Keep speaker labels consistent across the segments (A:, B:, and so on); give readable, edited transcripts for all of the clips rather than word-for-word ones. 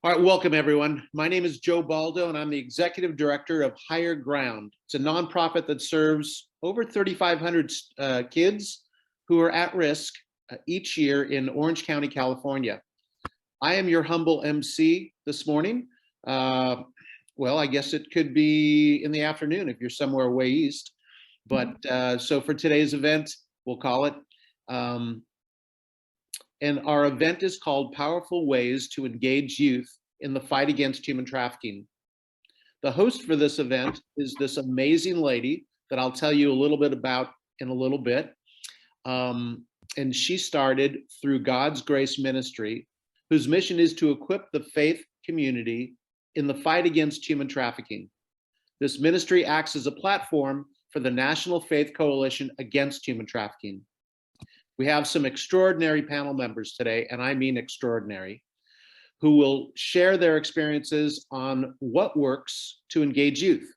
A: All right, welcome everyone. My name is Joe Baldo and I'm the Executive Director of Higher Ground. It's a nonprofit that serves over 3,500 kids who are at risk each year in Orange County, California. I am your humble MC this morning. Well, I guess it could be in the afternoon if you're somewhere way east. But so for today's event, we'll call it, and our event is called Powerful Ways to Engage Youth in the Fight Against Human Trafficking. The host for this event is this amazing lady that I'll tell you a little bit about in a little bit. And she started through God's Grace Ministry, whose mission is to equip the faith community in the fight against human trafficking. This ministry acts as a platform for the National Faith Coalition Against Human Trafficking. We have some extraordinary panel members today, and I mean extraordinary, who will share their experiences on what works to engage youth.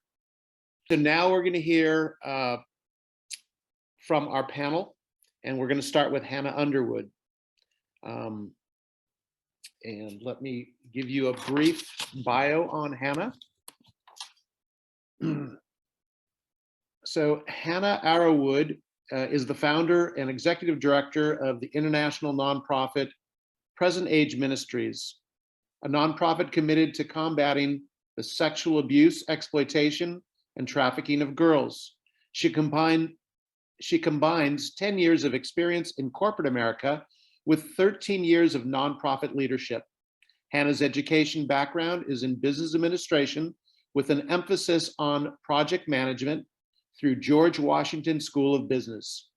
A: So now we're going to hear from our panel, and we're going to start with Hannah Underwood. And let me give you a brief bio on Hannah. So Hannah Underwood is the founder and executive director of the international nonprofit Present Age Ministries, a nonprofit committed to combating the sexual abuse, exploitation, and trafficking of girls. She combines 10 years of experience in corporate America with 13 years of nonprofit leadership. Hannah's education background is in business administration with an emphasis on project management through George Washington School of Business.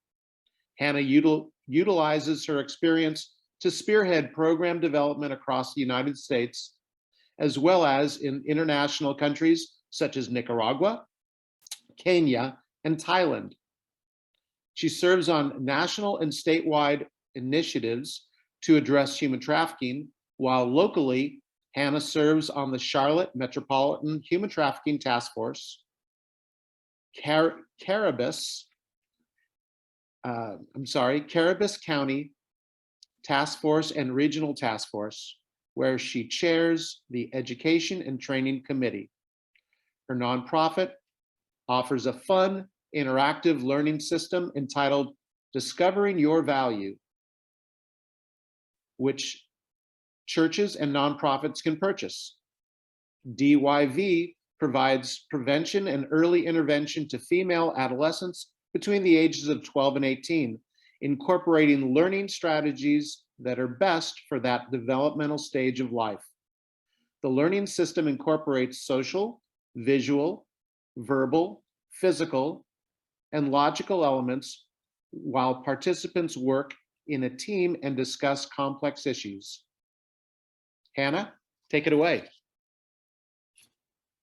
A: Hannah utilizes her experience to spearhead program development across the United States, as well as in international countries such as Nicaragua, Kenya, and Thailand. She serves on national and statewide initiatives to address human trafficking, while locally, Hannah serves on the Charlotte Metropolitan Human Trafficking Task Force, Caribas County Task Force and Regional Task Force, where she chairs the Education and Training Committee. Her nonprofit offers a fun, interactive learning system entitled Discovering Your Value, which churches and nonprofits can purchase. DYV provides prevention and early intervention to female adolescents between the ages of 12 and 18, incorporating learning strategies that are best for that developmental stage of life. The learning system incorporates social, visual, verbal, physical, and logical elements while participants work in a team and discuss complex issues. Hannah, take it away.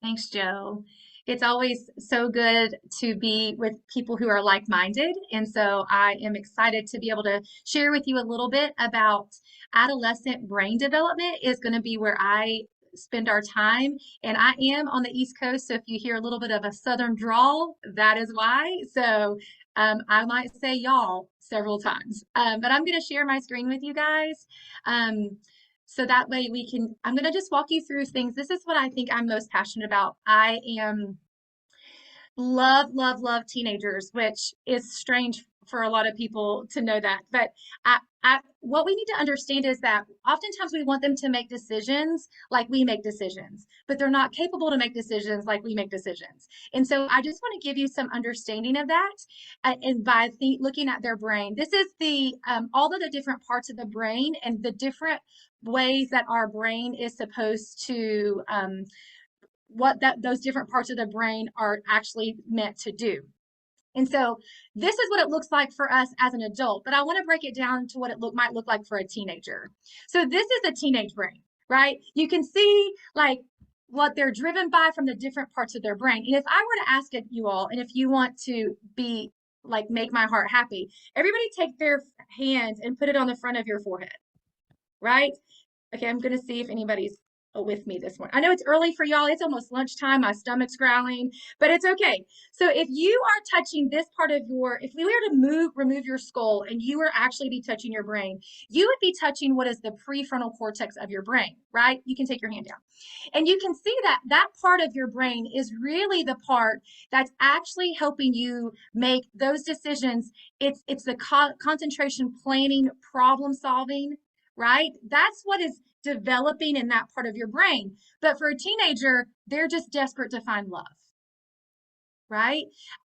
B: Thanks, Joe. It's always so good to be with people who are like-minded. And so I am excited to be able to share with you a little bit about adolescent brain development is going to be where I spend our time. And I am on the East Coast. So if you hear a little bit of a Southern drawl, that is why. So I might say y'all several times, but I'm going to share my screen with you guys. So that way I'm going to just walk you through things. This is what I think I'm most passionate about. I love teenagers, which is strange for a lot of people to know that. But what we need to understand is that oftentimes we want them to make decisions like we make decisions, but they're not capable to make decisions like we make decisions. And so I just want to give you some understanding of that. And by looking at their brain, this is all of the different parts of the brain and the different ways that our brain is supposed to, those different parts of the brain are actually meant to do. And so this is what it looks like for us as an adult, but I want to break it down to what it might look like for a teenager. So this is a teenage brain, right? You can see like what they're driven by from the different parts of their brain. And if I were to ask you all, and if you want to be like, make my heart happy, everybody take their hands and put it on the front of your forehead, right? Okay, I'm going to see if anybody's with me this morning. I know it's early for y'all. It's almost lunchtime. My stomach's growling, but it's okay. So if you are touching this part of if we were to remove your skull and you were actually be touching your brain, you would be touching what is the prefrontal cortex of your brain, right? You can take your hand down. And you can see that that part of your brain is really the part that's actually helping you make those decisions. It's the concentration, planning, problem solving, right? That's what is developing in that part of your brain. But for a teenager, they're just desperate to find love, right?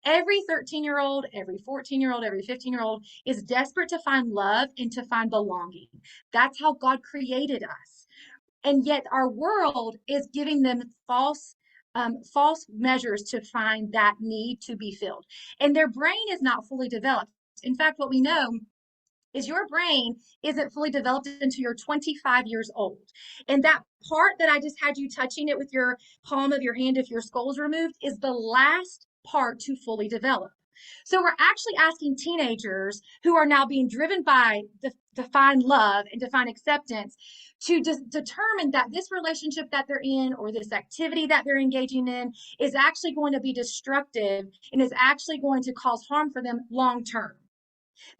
B: Every 13-year-old, every 14-year-old, every 15-year-old is desperate to find love and to find belonging. That's how God created us. And yet our world is giving them false measures to find that need to be filled. And their brain is not fully developed. In fact, what we know is your brain isn't fully developed until you're 25 years old. And that part that I just had you touching it with your palm of your hand, if your skull's removed, is the last part to fully develop. So we're actually asking teenagers who are now being driven by to find love and to find acceptance to determine that this relationship that they're in or this activity that they're engaging in is actually going to be destructive and is actually going to cause harm for them long term.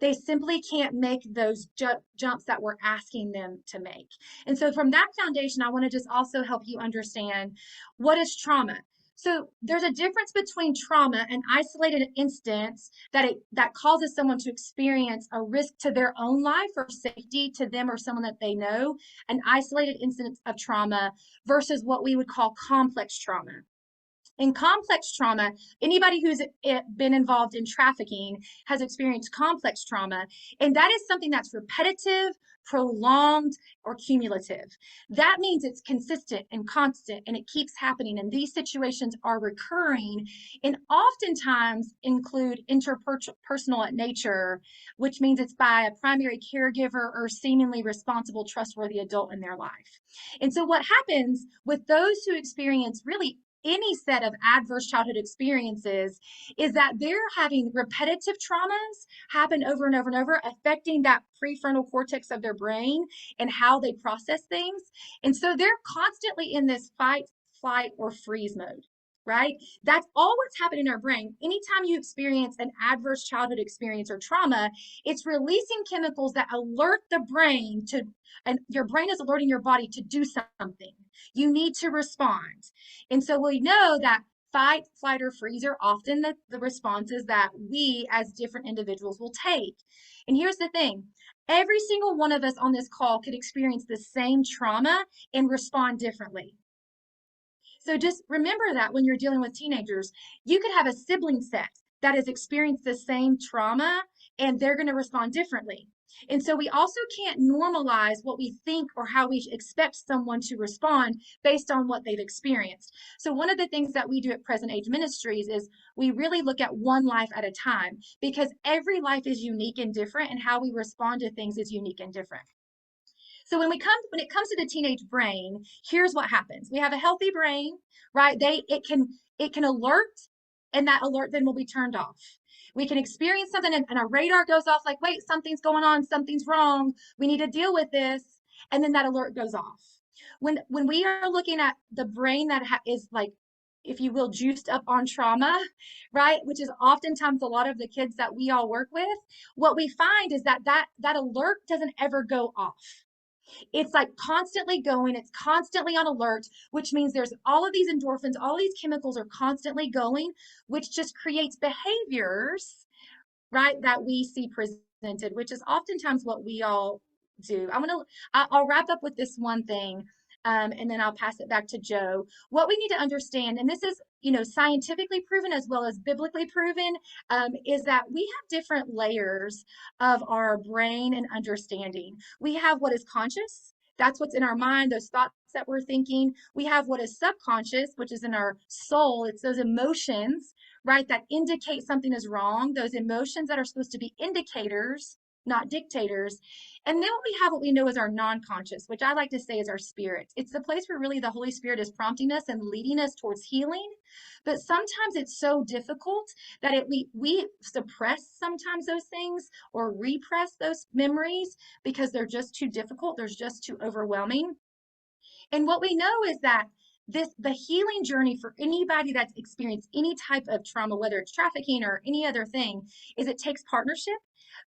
B: They simply can't make those jumps that we're asking them to make. And so from that foundation, I want to just also help you understand what is trauma. So there's a difference between trauma, an isolated instance that causes someone to experience a risk to their own life or safety to them or someone that they know, an isolated instance of trauma versus what we would call complex trauma. In complex trauma, anybody who's been involved in trafficking has experienced complex trauma, and that is something that's repetitive, prolonged, or cumulative. That means it's consistent and constant, and it keeps happening, and these situations are recurring and oftentimes include interpersonal at nature, which means it's by a primary caregiver or seemingly responsible, trustworthy adult in their life. And so what happens with those who experience really any set of adverse childhood experiences is that they're having repetitive traumas happen over and over and over, affecting that prefrontal cortex of their brain and how they process things. And so they're constantly in this fight, flight, or freeze mode. Right? That's all what's happening in our brain. Anytime you experience an adverse childhood experience or trauma, it's releasing chemicals that alert the brain to, and your brain is alerting your body to do something. You need to respond. And so we know that fight, flight, or freeze are often the responses that we as different individuals will take. And here's the thing. Every single one of us on this call could experience the same trauma and respond differently. So just remember that when you're dealing with teenagers, you could have a sibling set that has experienced the same trauma and they're going to respond differently. And so we also can't normalize what we think or how we expect someone to respond based on what they've experienced. So one of the things that we do at Present Age Ministries is we really look at one life at a time because every life is unique and different, and how we respond to things is unique and different. So when it comes to the teenage brain, here's what happens. We have a healthy brain, right? It can alert, and that alert then will be turned off. We can experience something and our radar goes off like, wait, something's going on, something's wrong. We need to deal with this. And then that alert goes off. When we are looking at the brain that is like, if you will, juiced up on trauma, right? Which is oftentimes a lot of the kids that we all work with. What we find is that alert doesn't ever go off. It's like constantly going, it's constantly on alert, which means there's all of these endorphins, all these chemicals are constantly going, which just creates behaviors, right, that we see presented, which is oftentimes what we all do. I'll wrap up with this one thing, and then I'll pass it back to Joe. What we need to understand, and this is, scientifically proven as well as biblically proven, is that we have different layers of our brain and understanding. We have what is conscious. That's what's in our mind, those thoughts that we're thinking. We have what is subconscious, which is in our soul. It's those emotions, right, that indicate something is wrong, those emotions that are supposed to be indicators, not dictators. And then we have what we know as our non-conscious, which I like to say is our spirit. It's the place where really the Holy Spirit is prompting us and leading us towards healing. But sometimes it's so difficult that we suppress sometimes those things or repress those memories because they're just too difficult. They're just too overwhelming. And what we know is that the healing journey for anybody that's experienced any type of trauma, whether it's trafficking or any other thing, is it takes partnership.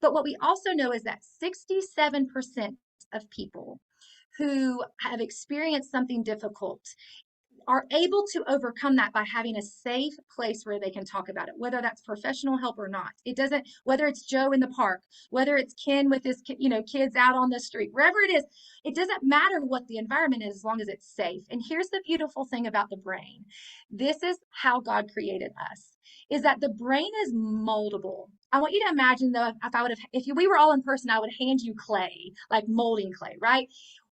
B: But what we also know is that 67% of people who have experienced something difficult are able to overcome that by having a safe place where they can talk about it, whether that's professional help or not. It doesn't, whether it's Joe in the park, whether it's Ken with his, kids out on the street, wherever it is, it doesn't matter what the environment is as long as it's safe. And here's the beautiful thing about the brain. This is how God created us, is that the brain is moldable. I want you to imagine though, if we were all in person, I would hand you clay, like molding clay, right?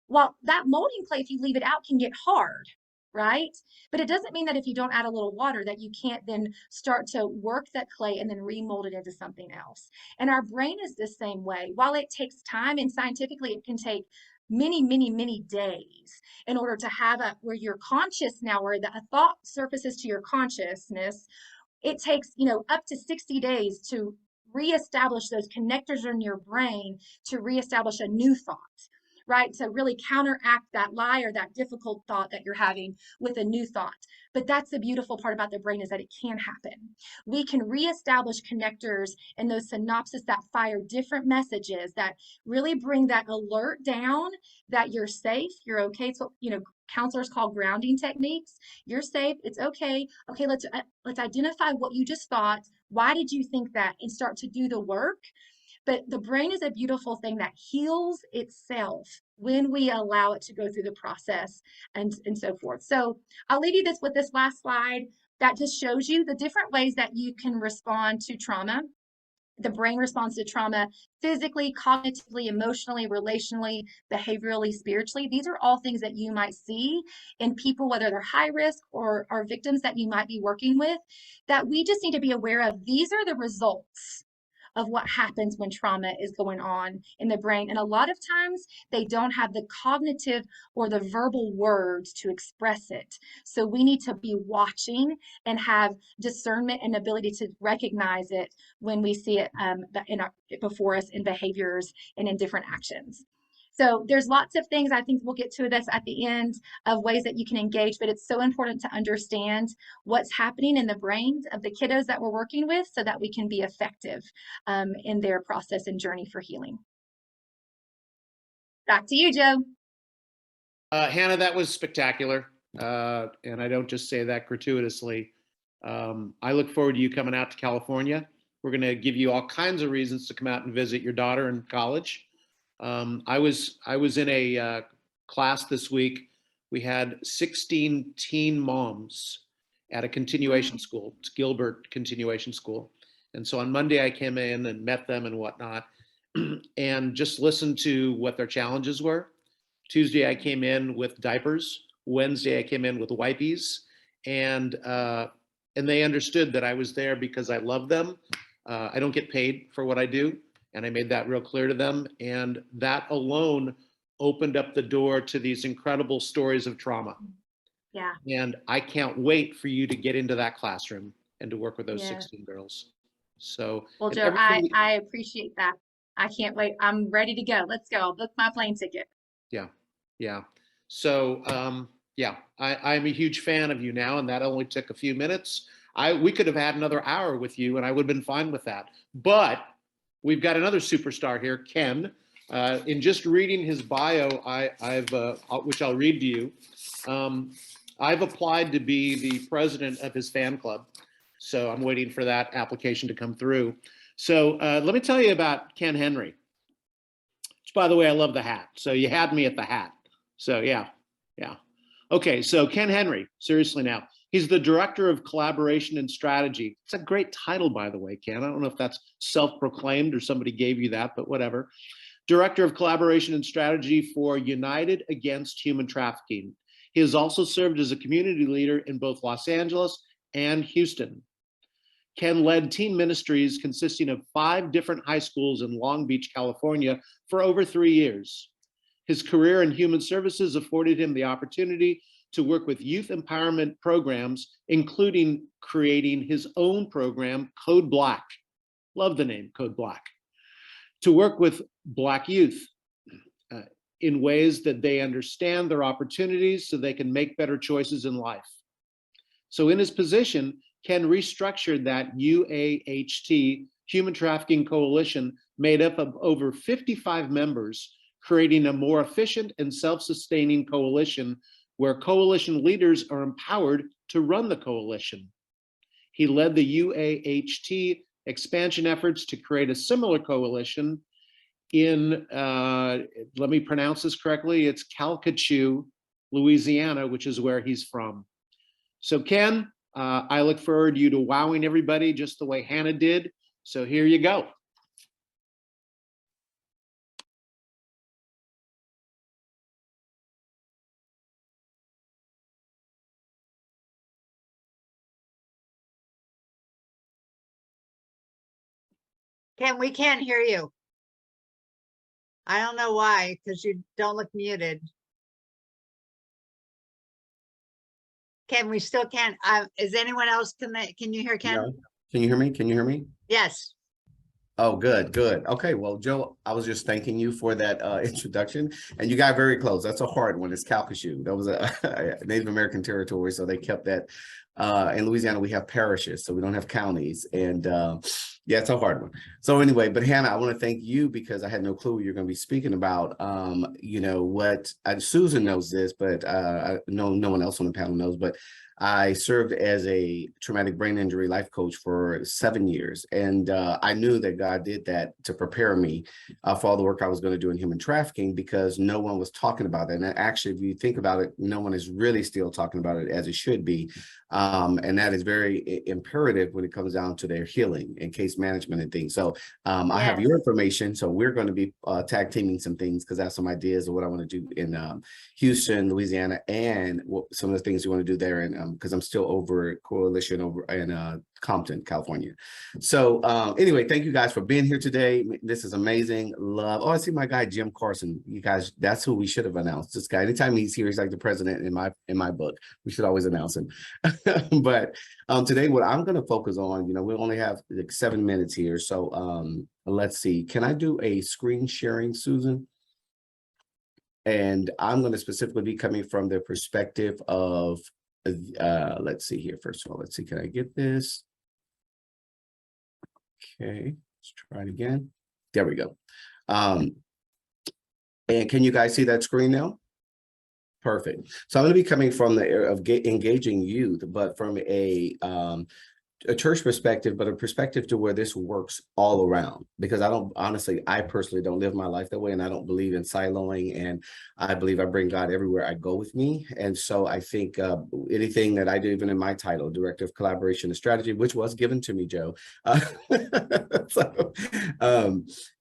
B: Well, that molding clay, if you leave it out, can get hard, right? But it doesn't mean that if you don't add a little water that you can't then start to work that clay and then remold it into something else. And our brain is the same way. While it takes time, and scientifically it can take many, many, many days in order to have where you're conscious now, where a thought surfaces to your consciousness, it takes, up to 60 days to reestablish those connectors in your brain to reestablish a new thought, right? To really counteract that lie or that difficult thought that you're having with a new thought. But that's the beautiful part about the brain, is that it can happen. We can reestablish connectors and those synapses that fire different messages that really bring that alert down, that you're safe, you're okay. So, counselors call grounding techniques. You're safe, it's okay. Okay, let's identify what you just thought. Why did you think that? And start to do the work. But the brain is a beautiful thing that heals itself when we allow it to go through the process and so forth. So I'll leave you with this last slide that just shows you the different ways that you can respond to trauma. The brain responds to trauma physically, cognitively, emotionally, relationally, behaviorally, spiritually. These are all things that you might see in people, whether they're high risk or are victims that you might be working with, that we just need to be aware of. These are the results of what happens when trauma is going on in the brain. And a lot of times they don't have the cognitive or the verbal words to express it. So we need to be watching and have discernment and ability to recognize it when we see it before us in behaviors and in different actions. So there's lots of things. I think we'll get to this at the end of ways that you can engage, but it's so important to understand what's happening in the brains of the kiddos that we're working with so that we can be effective in their process and journey for healing. Back to you, Joe.
A: Hannah, that was spectacular. And I don't just say that gratuitously. I look forward to you coming out to California. We're going to give you all kinds of reasons to come out and visit your daughter in college. I was in a class this week. We had 16 teen moms at a continuation school. It's Gilbert Continuation School. And so on Monday I came in and met them and whatnot, and just listened to what their challenges were. Tuesday I came in with diapers. Wednesday I came in with wipies, and they understood that I was there because I love them. I don't get paid for what I do. And I made that real clear to them. And that alone opened up the door to these incredible stories of trauma.
B: Yeah.
A: And I can't wait for you to get into that classroom and to work with those 16 girls. So,
B: well, Joe, I appreciate that. I can't wait. I'm ready to go. Let's go. I'll book my plane ticket.
A: Yeah. Yeah. So, yeah, I'm a huge fan of you now. And that only took a few minutes. We could have had another hour with you and I would have been fine with that. But we've got another superstar here, Ken. In just reading his bio, which I'll read to you, I've applied to be the president of his fan club. So I'm waiting for that application to come through. So let me tell you about Ken Henry. Which, by the way, I love the hat. So you had me at the hat. So yeah. Okay, so Ken Henry, seriously now. He's the Director of Collaboration and Strategy. It's a great title, by the way, Ken. I don't know if that's self-proclaimed or somebody gave you that, but whatever. Director of Collaboration and Strategy for United Against Human Trafficking. He has also served as a community leader in both Los Angeles and Houston. Ken led teen ministries consisting of 5 different high schools in Long Beach, California for over 3 years. His career in human services afforded him the opportunity to work with youth empowerment programs, including creating his own program, Code Black. Love the name, Code Black. To work with Black youth. in ways that they understand their opportunities so they can make better choices in life. So in his position, Ken restructured that UAHT, Human Trafficking Coalition, made up of over 55 members, creating a more efficient and self-sustaining coalition where coalition leaders are empowered to run the coalition. He led the UAHT expansion efforts to create a similar coalition in, let me pronounce this correctly, it's Calcasieu, Louisiana, which is where he's from. So Ken, I look forward to you to wowing everybody just the way Hannah did. So here you go.
C: Ken, we can't hear you. I don't know why, because you don't look muted. Ken, we still can't. Is anyone else can you hear Ken?
D: No. Can you hear me? Can you hear me?
C: Yes.
D: Oh, good, good. Okay, well, Joe, I was just thanking you for that introduction, and you got very close. That's a hard one. It's Calcasieu. That was a Native American territory, so they kept that. In Louisiana, we have parishes, so we don't have counties, and yeah, it's a hard one. So anyway, but Hannah, I want to thank you because I had no clue you're going to be speaking about. You know what? Susan knows this, but no one else on the panel knows, but I served as a traumatic brain injury life coach for 7 years. And I knew that God did that to prepare me for all the work I was going to do in human trafficking, because no one was talking about it. And actually, if you think about it, no one is really still talking about it as it should be. And that is very imperative when it comes down to their healing and case management and things. So I have your information. So we're going to be tag teaming some things, because I have some ideas of what I want to do in Houston, Louisiana, and some of the things we want to do there. And because I'm still over at Coalition over in Compton, California. So anyway, thank you guys for being here today. This is amazing. Love. Oh, I see my guy, Jim Carson. You guys, that's who we should have announced. This guy, anytime he's here, he's like the president in my book. We should always announce him. But today, what I'm going to focus on, we only have like 7 minutes here. So let's see. Can I do a screen sharing, Susan? And I'm going to specifically be coming from the perspective of, let's see here. First of all, let's see. Can I get this? Okay, let's try it again. There we go. And can you guys see that screen now? Perfect. So I'm going to be coming from the area of engaging youth, but from a church perspective, but a perspective to where this works all around, because I personally don't live my life that way. And I don't believe in siloing. And I believe I bring God everywhere I go with me. And so I think anything that I do, even in my title, Director of Collaboration and Strategy, which was given to me, Joe. So,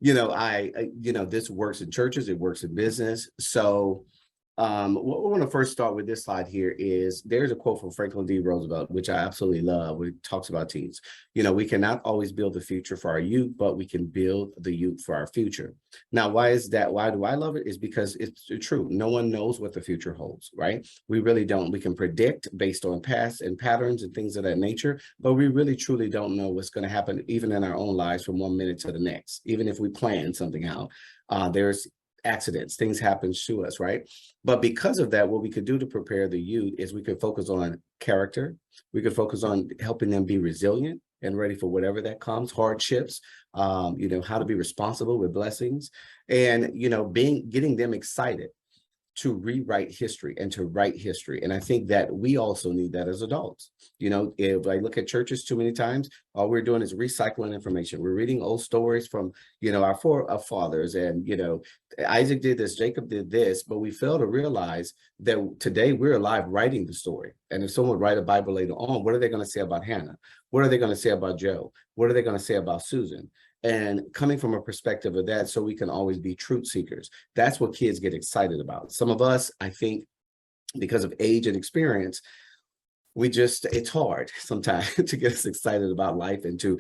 D: this works in churches, it works in business. So what we want to first start with this slide here is there's a quote from Franklin D. Roosevelt, which I absolutely love, when he talks about teens. We cannot always build the future for our youth, but we can build the youth for our future. Now, why is that? Why do I love it? Is because it's true. No one knows what the future holds, right? We really don't. We can predict based on past and patterns and things of that nature, but we really truly don't know what's going to happen even in our own lives from 1 minute to the next. Even if we plan something out, there's accidents, things happen to us, right? But because of that, what we could do to prepare the youth is we could focus on character. We could focus on helping them be resilient and ready for whatever that comes, hardships, how to be responsible with blessings, and, getting them excited to rewrite history and to write history. And I think that we also need that as adults. If I look at churches too many times, all we're doing is recycling information. We're reading old stories from, our forefathers, and, Isaac did this, Jacob did this, but we fail to realize that today we're alive writing the story. And if someone write a Bible later on, what are they going to say about Hannah? What are they going to say about Joe? What are they going to say about Susan? And coming from a perspective of that, so we can always be truth seekers. That's what kids get excited about. Some of us, I think, because of age and experience, it's hard sometimes to get us excited about life and to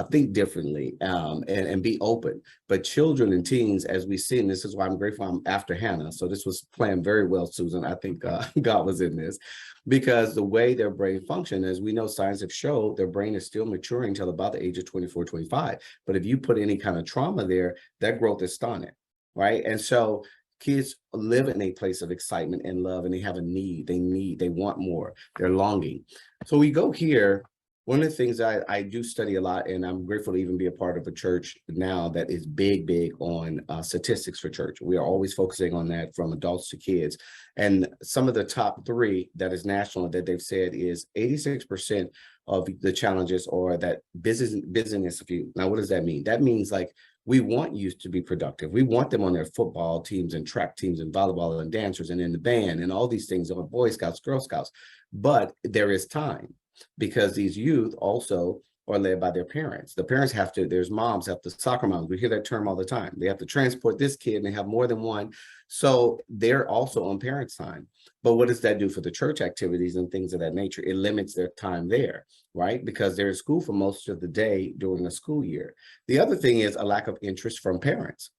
D: think differently and be open. But children and teens, as we see, and this is why I'm grateful I'm after Hannah. So this was planned very well, Susan. I think God was in this, because the way their brain function, as we know, science have showed, their brain is still maturing until about the age of 24, 25. But if you put any kind of trauma there, that growth is stunted, right? And so Kids live in a place of excitement and love, and they have a need. They want more. They're longing. So we go here. One of the things I do study a lot, and I'm grateful to even be a part of a church now that is big on statistics for church. We are always focusing on that from adults to kids. And some of the top 3 that is national that they've said is 86% of the challenges are that busyness of youth. Now, what does that mean? That means like we want youth to be productive. We want them on their football teams and track teams and volleyball and dancers and in the band and all these things on Boy Scouts, Girl Scouts. But there is time, because these youth also are led by their parents. The parents have to, there's moms, have to soccer moms. We hear that term all the time. They have to transport this kid and they have more than one. So they're also on parents' time. But what does that do for the church activities and things of that nature? It limits their time there, right? Because they're in school for most of the day during the school year. The other thing is a lack of interest from parents.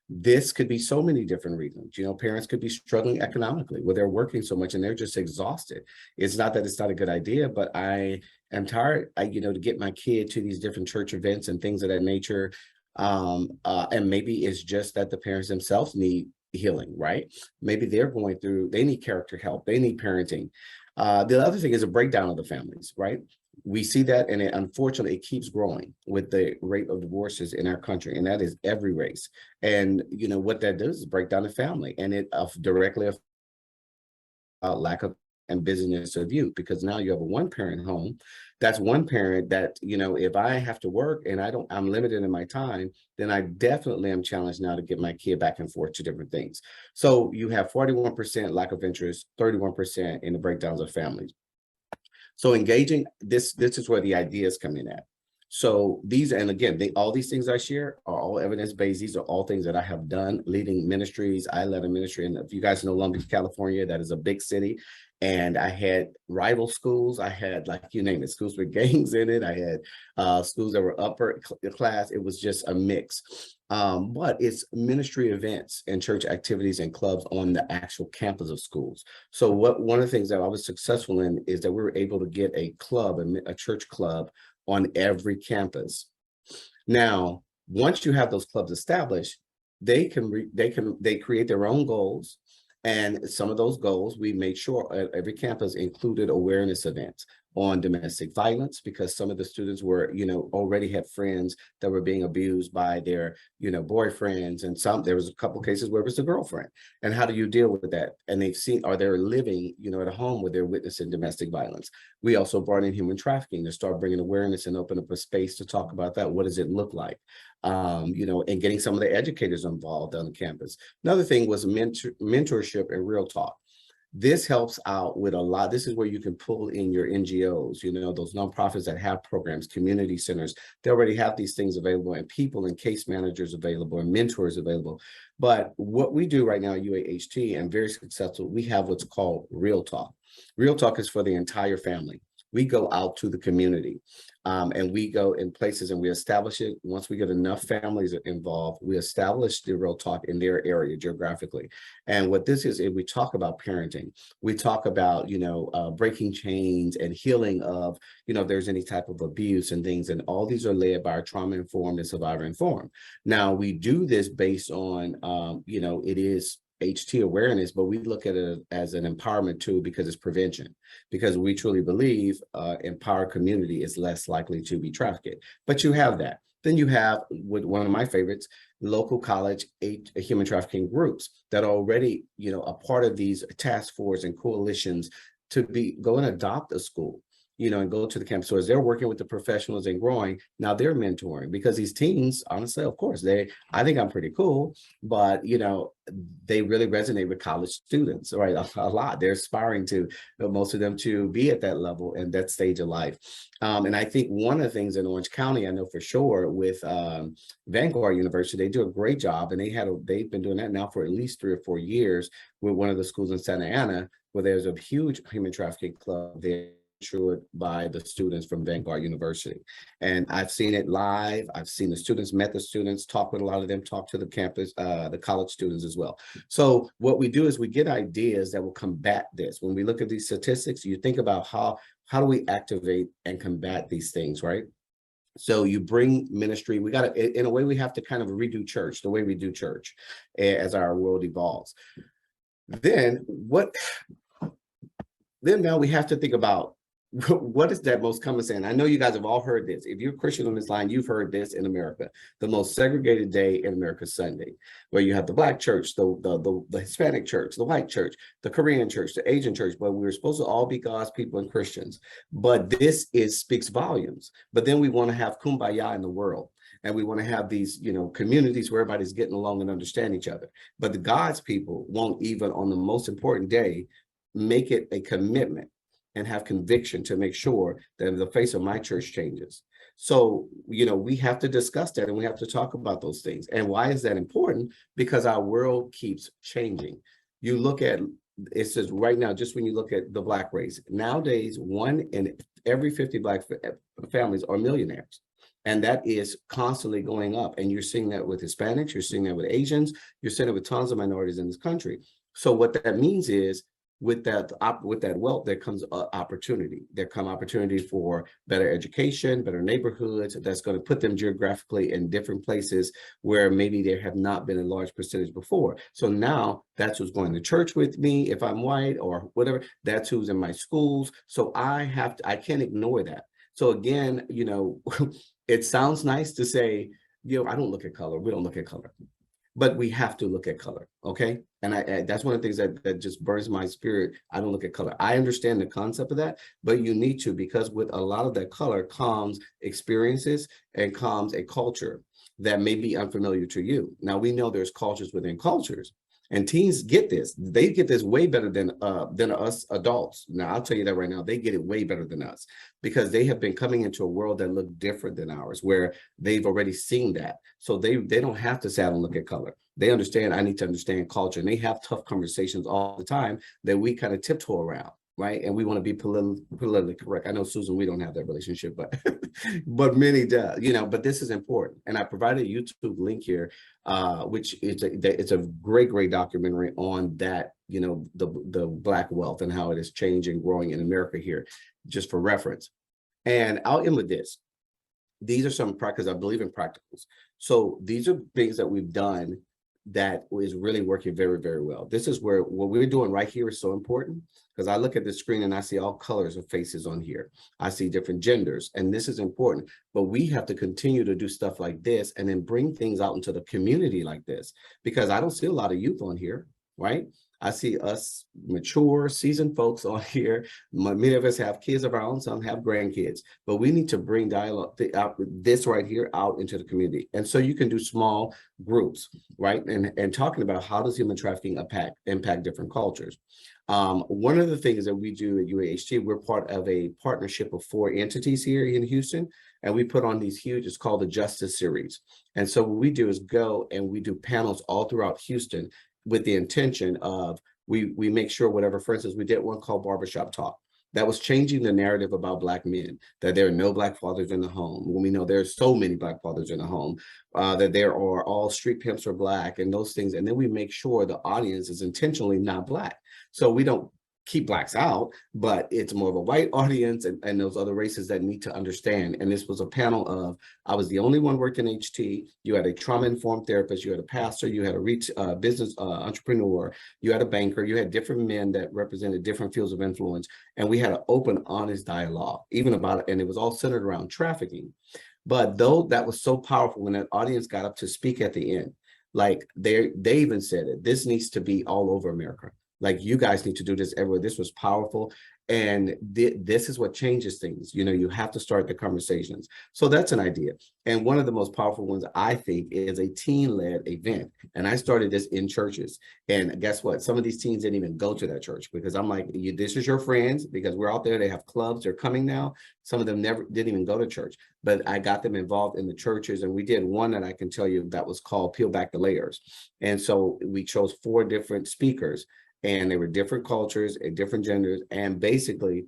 D: This could be so many different reasons. You know, parents could be struggling economically where they're working so much and they're just exhausted. It's not that it's not a good idea, but I am tired, to get my kid to these different church events and things of that nature. And maybe it's just that the parents themselves need healing, right? Maybe they need character help. They need parenting. The other thing is a breakdown of the families, right? We see that, and unfortunately, it keeps growing with the rate of divorces in our country, and that is every race. And what that does is break down the family, and it directly affects lack of and busyness of youth, because now you have a one-parent home. That's one parent that if I have to work and I'm limited in my time, then I definitely am challenged now to get my kid back and forth to different things. So you have 41% lack of interest, 31% in the breakdowns of families. So engaging this is where the ideas come in at. So these, and again, all these things I share are all evidence-based. These are all things that I have done leading ministries. I led a ministry, and if you guys know Long Beach, California, that is a big city. And I had rival schools. I had, like, you name it, schools with gangs in it. I had schools that were upper class. It was just a mix. But it's ministry events and church activities and clubs on the actual campus of schools. So one of the things that I was successful in is that we were able to get a club, a church club on every campus. Now, once you have those clubs established, they create their own goals. And some of those goals, we made sure at every campus included awareness events on domestic violence, because some of the students were, already had friends that were being abused by their, boyfriends. And there was a couple cases where it was a girlfriend. And how do you deal with that? And they're living, at a home where they're witnessing domestic violence. We also brought in human trafficking to start bringing awareness and open up a space to talk about that. What does it look like? And getting some of the educators involved on the campus. Another thing was mentorship and real talk. This helps out with a lot. This is where you can pull in your NGOs, those nonprofits that have programs, community centers. They already have these things available, and people and case managers available and mentors available. But what we do right now at UAHT, and very successful, we have what's called Real Talk. Real Talk is for the entire family. We go out to the community and we go in places and we establish it. Once we get enough families involved, we establish the Real Talk in their area geographically. And what this is we talk about parenting. We talk about, breaking chains and healing of, if there's any type of abuse and things. And all these are led by our trauma-informed and survivor-informed. Now, we do this based on, it is HT awareness, but we look at it as an empowerment tool because it's prevention, because we truly believe empowered community is less likely to be trafficked. But you have that. Then you have, with one of my favorites, local college human trafficking groups that are already, a part of these task force and coalitions to go and adopt a school, and go to the campus. So as they're working with the professionals and growing, now they're mentoring, because these teens, honestly, of course, I think I'm pretty cool, but, they really resonate with college students, right? A lot. They're aspiring to, most of them, to be at that level and that stage of life. And I think one of the things in Orange County, I know for sure, with Vanguard University, they do a great job, and they've been doing that now for at least 3 or 4 years with one of the schools in Santa Ana, where there's a huge human trafficking club there, assured by the students from Vanguard University. And I've seen it live. I've seen the students, met the students, talk with a lot of them, talk to the campus, the college students as well. So what we do is we get ideas that will combat this. When we look at these statistics, you think about how do we activate and combat these things, right? So you bring ministry, we got to, in a way, we have to kind of redo church, the way we do church as our world evolves. Then now we have to think about what is that most common saying? I know you guys have all heard this. If you're a Christian on this line, you've heard this in America. The most segregated day in America is Sunday, where you have the Black church, the Hispanic church, the white church, the Korean church, the Asian church, but we're supposed to all be God's people and Christians. But this speaks volumes. But then we want to have kumbaya in the world. And we want to have these, communities where everybody's getting along and understand each other. But the God's people won't even on the most important day make it a commitment and have conviction to make sure that the face of my church changes. So, we have to discuss that and we have to talk about those things. And why is that important? Because our world keeps changing. You look at, it says right now, just when you look at the Black race, nowadays, 1 in every 50 Black families are millionaires. And that is constantly going up. And you're seeing that with Hispanics, you're seeing that with Asians, you're seeing it with tons of minorities in this country. So what that means is, with that wealth, there comes opportunity. There come opportunity for better education, better neighborhoods. That's going to put them geographically in different places where maybe there have not been a large percentage before. So now that's who's going to church with me if I'm white or whatever. That's who's in my schools. So I can't ignore that. So again, it sounds nice to say, I don't look at color. We don't look at color. But we have to look at color, okay? And that's one of the things that just burns my spirit. I don't look at color. I understand the concept of that, but you need to, because with a lot of that color comes experiences and comes a culture that may be unfamiliar to you. Now, we know there's cultures within cultures, and teens get this. They get this way better than us adults. Now, I'll tell you that right now, they get it way better than us because they have been coming into a world that look different than ours, where they've already seen that. So they don't have to sit and look at color. They understand, I need to understand culture, and they have tough conversations all the time that we kind of tiptoe around, right? And we want to be politically correct. I know, Susan, we don't have that relationship, but but many do, but this is important. And I provided a YouTube link here, which it's a great documentary on that, the Black wealth and how it is changing, growing in America here, just for reference. And I'll end with this. These are some practices. I believe in practicals. So these are things that we've done that is really working very, very well. This is where what we're doing right here is so important, because I look at the screen and I see all colors of faces on here. I see different genders, and this is important. But we have to continue to do stuff like this and then bring things out into the community like this, because I don't see a lot of youth on here, right? I see us mature, seasoned folks on here. Many of us have kids of our own, some have grandkids, but we need to bring dialogue, this right here out into the community. And so you can do small groups, right? And talking about how does human trafficking impact different cultures. One of the things that we do at UAHT, we're part of a partnership of 4 entities here in Houston, and we put on these huge, it's called the Justice Series. And so what we do is go and we do panels all throughout Houston with the intention of, we make sure whatever, for instance, we did one called Barbershop Talk. That was changing the narrative about Black men, that there are no Black fathers in the home, when we know there's so many Black fathers in the home, that there are all street pimps are Black and those things. And then we make sure the audience is intentionally not Black. So we don't keep Blacks out, but it's more of a white audience and those other races that need to understand. And this was a panel of, I was the only one working HT. You had a trauma-informed therapist, you had a pastor, you had a business entrepreneur, you had a banker, you had different men that represented different fields of influence. And we had an open, honest dialogue, even about it. And it was all centered around trafficking. But though that was so powerful, when that audience got up to speak at the end, like they even said it, this needs to be all over America. Like, you guys need to do this everywhere. This was powerful. And this is what changes things. You have to start the conversations. So that's an idea. And one of the most powerful ones, I think, is a teen-led event. And I started this in churches. And guess what? Some of these teens didn't even go to that church, because I'm like, this is your friends, because we're out there. They have clubs. They're coming now. Some of them didn't even go to church. But I got them involved in the churches. And we did one that I can tell you that was called Peel Back the Layers. And so we chose 4 different speakers. And they were different cultures and different genders. And basically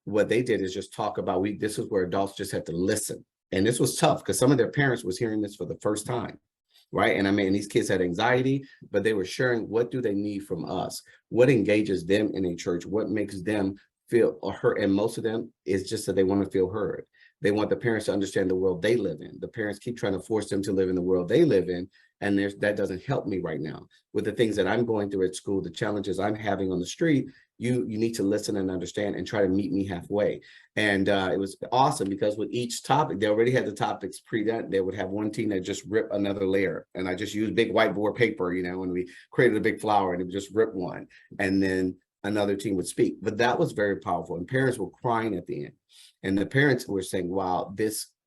D: what they did is just talk about, this is where adults just had to listen. And this was tough because some of their parents was hearing this for the first time, right? And I mean, these kids had anxiety, but they were sharing, what do they need from us? What engages them in a church? What makes them feel heard? And most of them is just that they want to feel heard. They want the parents to understand the world they live in. The parents keep trying to force them to live in the world they live in. And that doesn't help me right now with the things that I'm going through at school, the challenges I'm having on the street. You need to listen and understand and try to meet me halfway. And it was awesome because with each topic, they already had the topics pre-done. They would have one team that just rip another layer. And I just used big whiteboard paper, you know, when we created a big flower, and it would just rip one. And then another team would speak. But that was very powerful. And parents were crying at the end. And the parents were saying, wow,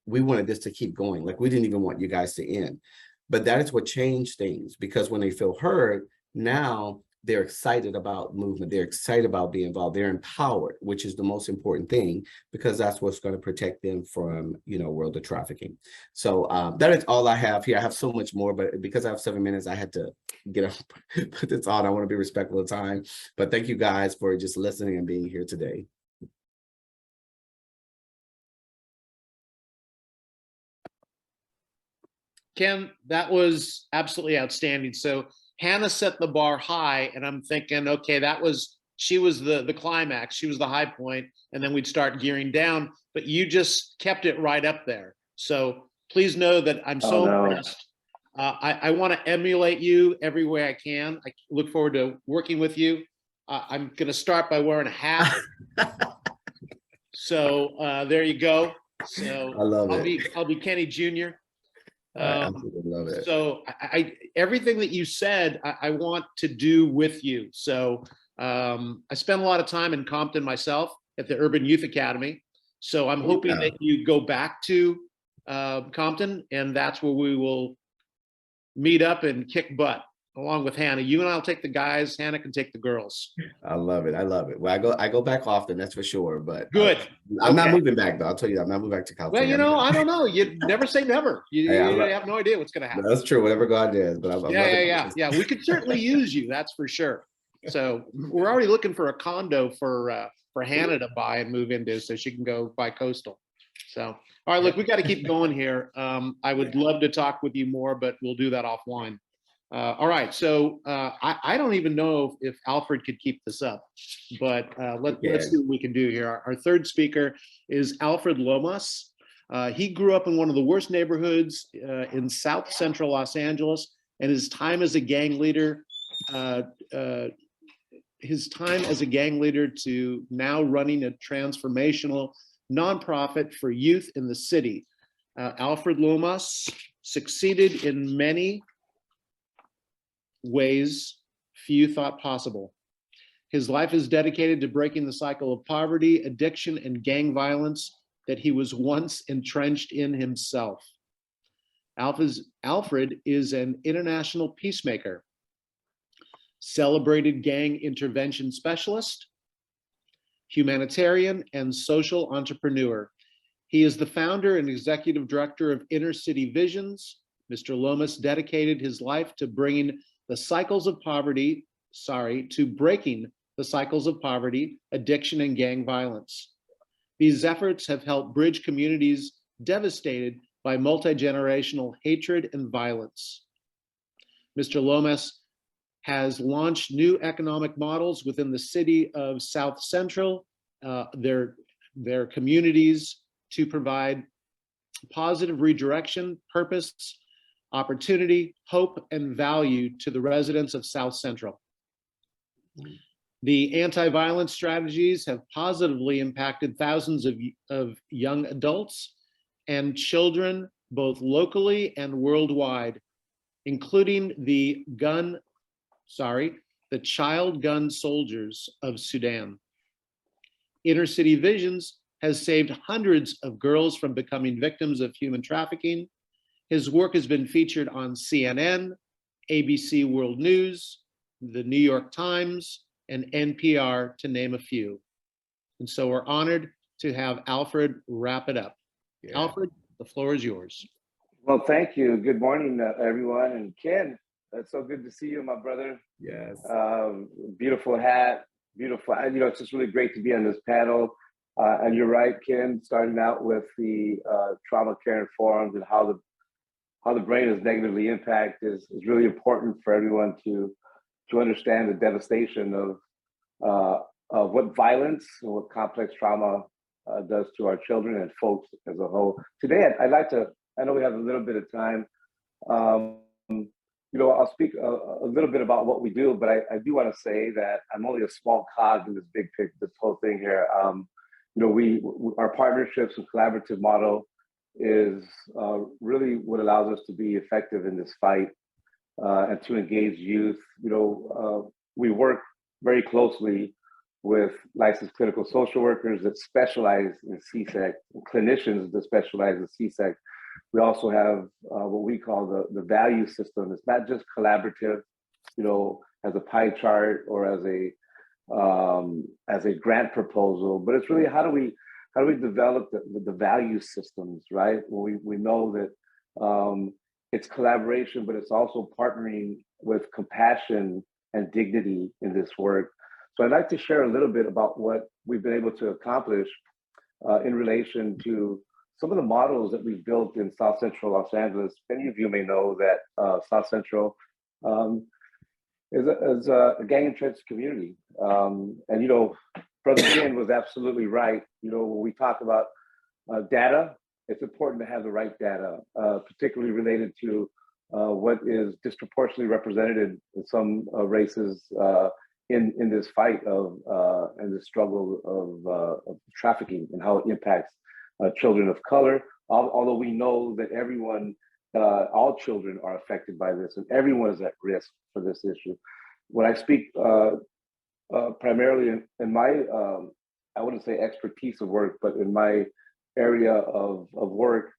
D: we wanted this to keep going. Like, we didn't even want you guys to end. But that is what changed things, because when they feel heard, now they're excited about movement. They're excited about being involved. They're empowered, which is the most important thing, because that's what's going to protect them from, world of trafficking. So that is all I have here. I have so much more, but because I have 7 minutes, I had to get up, put this on. I want to be respectful of time, but thank you guys for just listening and being here today.
A: Ken, that was absolutely outstanding. So Hannah set the bar high, and I'm thinking, okay, she was the climax, she was the high point, and then we'd start gearing down, but you just kept it right up there. So please know that I'm so impressed. I want to emulate you every way I can. I look forward to working with you. I'm going to start by wearing a hat. So there you go. So
D: I love
A: I'll be Kenny Jr.
D: I absolutely love it.
A: So everything that you said, I want to do with you. So I spent a lot of time in Compton myself at the Urban Youth Academy. So I'm hoping that you go back to Compton, and that's where we will meet up and kick butt along with Hannah. You and I'll take the guys. Hannah can take the girls.
D: I love it. I love it. Well, I go back often, that's for sure. But
A: good.
D: I'm not moving back though. I'll tell you that. I'm not moving back to California.
A: Well, I don't know. You never say never. You have no idea what's going to happen.
D: That's true. Whatever God does. But
A: yeah. We could certainly use you. That's for sure. So we're already looking for a condo for Hannah to buy and move into, so she can go buy coastal. So, all right, look, we got to keep going here. I would love to talk with you more, but we'll do that offline. All right, so I don't even know if Alfred could keep this up, but let's see what we can do here. Our third speaker is Alfred Lomas. He grew up in one of the worst neighborhoods in South Central Los Angeles, and his time as a gang leader, to now running a transformational nonprofit for youth in the city. Alfred Lomas succeeded in many ways few thought possible. His life is dedicated to breaking the cycle of poverty, addiction, and gang violence that he was once entrenched in himself. Alfred is an international peacemaker, celebrated gang intervention specialist, humanitarian, and social entrepreneur. He is the founder and executive director of Inner City Visions. Mr. Lomas dedicated his life to breaking the cycles of poverty, addiction, and gang violence. These efforts have helped bridge communities devastated by multi-generational hatred and violence. Mr. Lomas has launched new economic models within the city of South Central, their communities, to provide positive redirection, purpose, opportunity, hope, and value to the residents of South Central. The anti-violence strategies have positively impacted thousands of young adults and children, both locally and worldwide, including the child gun soldiers of Sudan. Inner City Visions has saved hundreds of girls from becoming victims of human trafficking. His work has been featured on CNN, ABC World News, the New York Times, and NPR, to name a few. And so we're honored to have Alfred wrap it up. Yeah. Alfred, the floor is yours.
E: Well, thank you. Good morning, everyone. And Ken, it's so good to see you, my brother.
D: Yes.
E: Beautiful hat, beautiful. It's just really great to be on this panel. And you're right, Ken, starting out with the trauma care informed and how the brain is negatively impacted is really important for everyone to understand the devastation of what violence and what complex trauma does to our children and folks as a whole. Today, I'd like to, I know we have a little bit of time. I'll speak a little bit about what we do, but I do want to say that I'm only a small cog in this big picture, this whole thing here. Our partnerships and collaborative model is really what allows us to be effective in this fight and to engage youth. We work very closely with licensed clinical social workers that specialize in CSEC, clinicians that specialize in CSEC. We also have what we call the value system. It's not just collaborative, as a pie chart or as a grant proposal, but it's really how do we develop the value systems, right? We know that it's collaboration, but it's also partnering with compassion and dignity in this work. So I'd like to share a little bit about what we've been able to accomplish in relation to some of the models that we've built in South Central Los Angeles. Many of you may know that South Central is a gang entrenched community. Brother Ken was absolutely right. When we talk about data, it's important to have the right data, particularly related to what is disproportionately represented in some races in this fight and this struggle of trafficking and how it impacts children of color. Although we know that all children are affected by this, and everyone is at risk for this issue. When I speak primarily in my, I wouldn't say expertise of work, but in my area of work,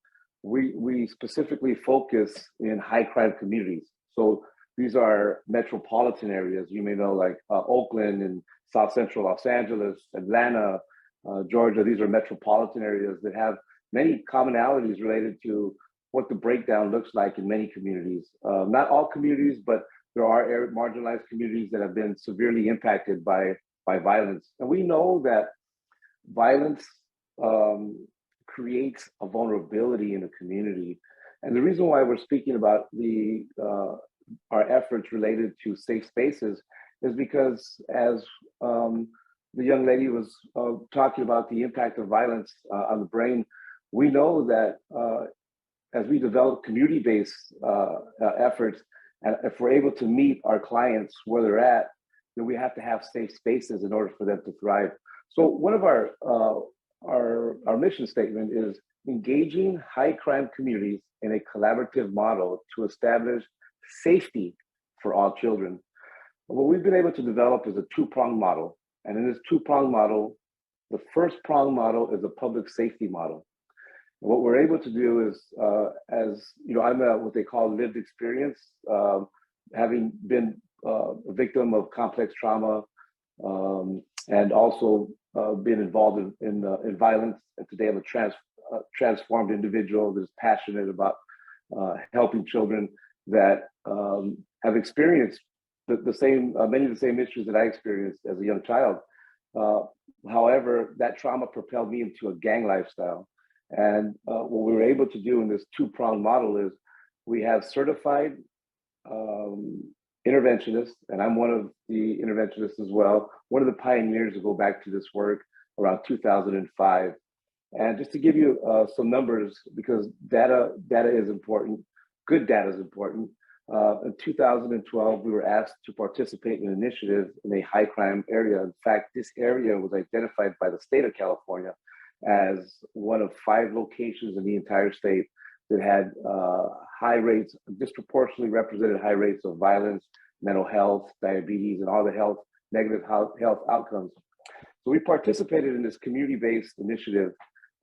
E: we specifically focus in high crime communities. So these are metropolitan areas, you may know, like Oakland and South Central Los Angeles, Atlanta, Georgia. These are metropolitan areas that have many commonalities related to what the breakdown looks like in many communities. Not all communities, but there are marginalized communities that have been severely impacted by violence. And we know that violence creates a vulnerability in a community. And the reason why we're speaking about our efforts related to safe spaces is because as the young lady was talking about the impact of violence on the brain, we know that as we develop community-based efforts, and if we're able to meet our clients where they're at, then we have to have safe spaces in order for them to thrive. So one of our mission statement is engaging high crime communities in a collaborative model to establish safety for all children. What we've been able to develop is a two-pronged model. And in this two-pronged model, the first pronged model is a public safety model. And what we're able to do is, I'm what they call lived experience, having been a victim of complex trauma, and also been involved in violence. And today I'm a transformed individual that is passionate about helping children that have experienced many of the same issues that I experienced as a young child. However, that trauma propelled me into a gang lifestyle. And what we were able to do in this two-pronged model is we have certified interventionists, and I'm one of the interventionists as well, one of the pioneers to go back to this work around 2005. And just to give you some numbers, because data is important, good data is important. In 2012, we were asked to participate in an initiative in a high crime area. In fact, this area was identified by the state of California as one of 5 locations in the entire state that had high rates, disproportionately represented high rates of violence, mental health, diabetes, and all the negative health outcomes. So we participated in this community-based initiative,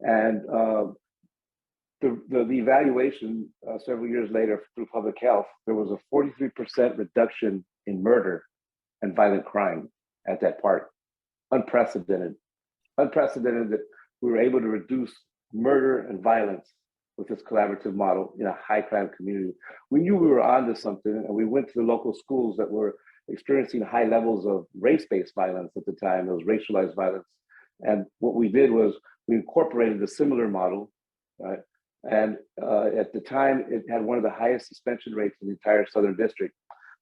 E: and the evaluation several years later through public health, there was a 43% reduction in murder and violent crime at that park. Unprecedented that we were able to reduce murder and violence with this collaborative model in a high crime community. We knew we were onto something, and we went to the local schools that were experiencing high levels of race-based violence at the time. It was racialized violence. And what we did was we incorporated a similar model, right? And at the time, it had one of the highest suspension rates in the entire Southern District.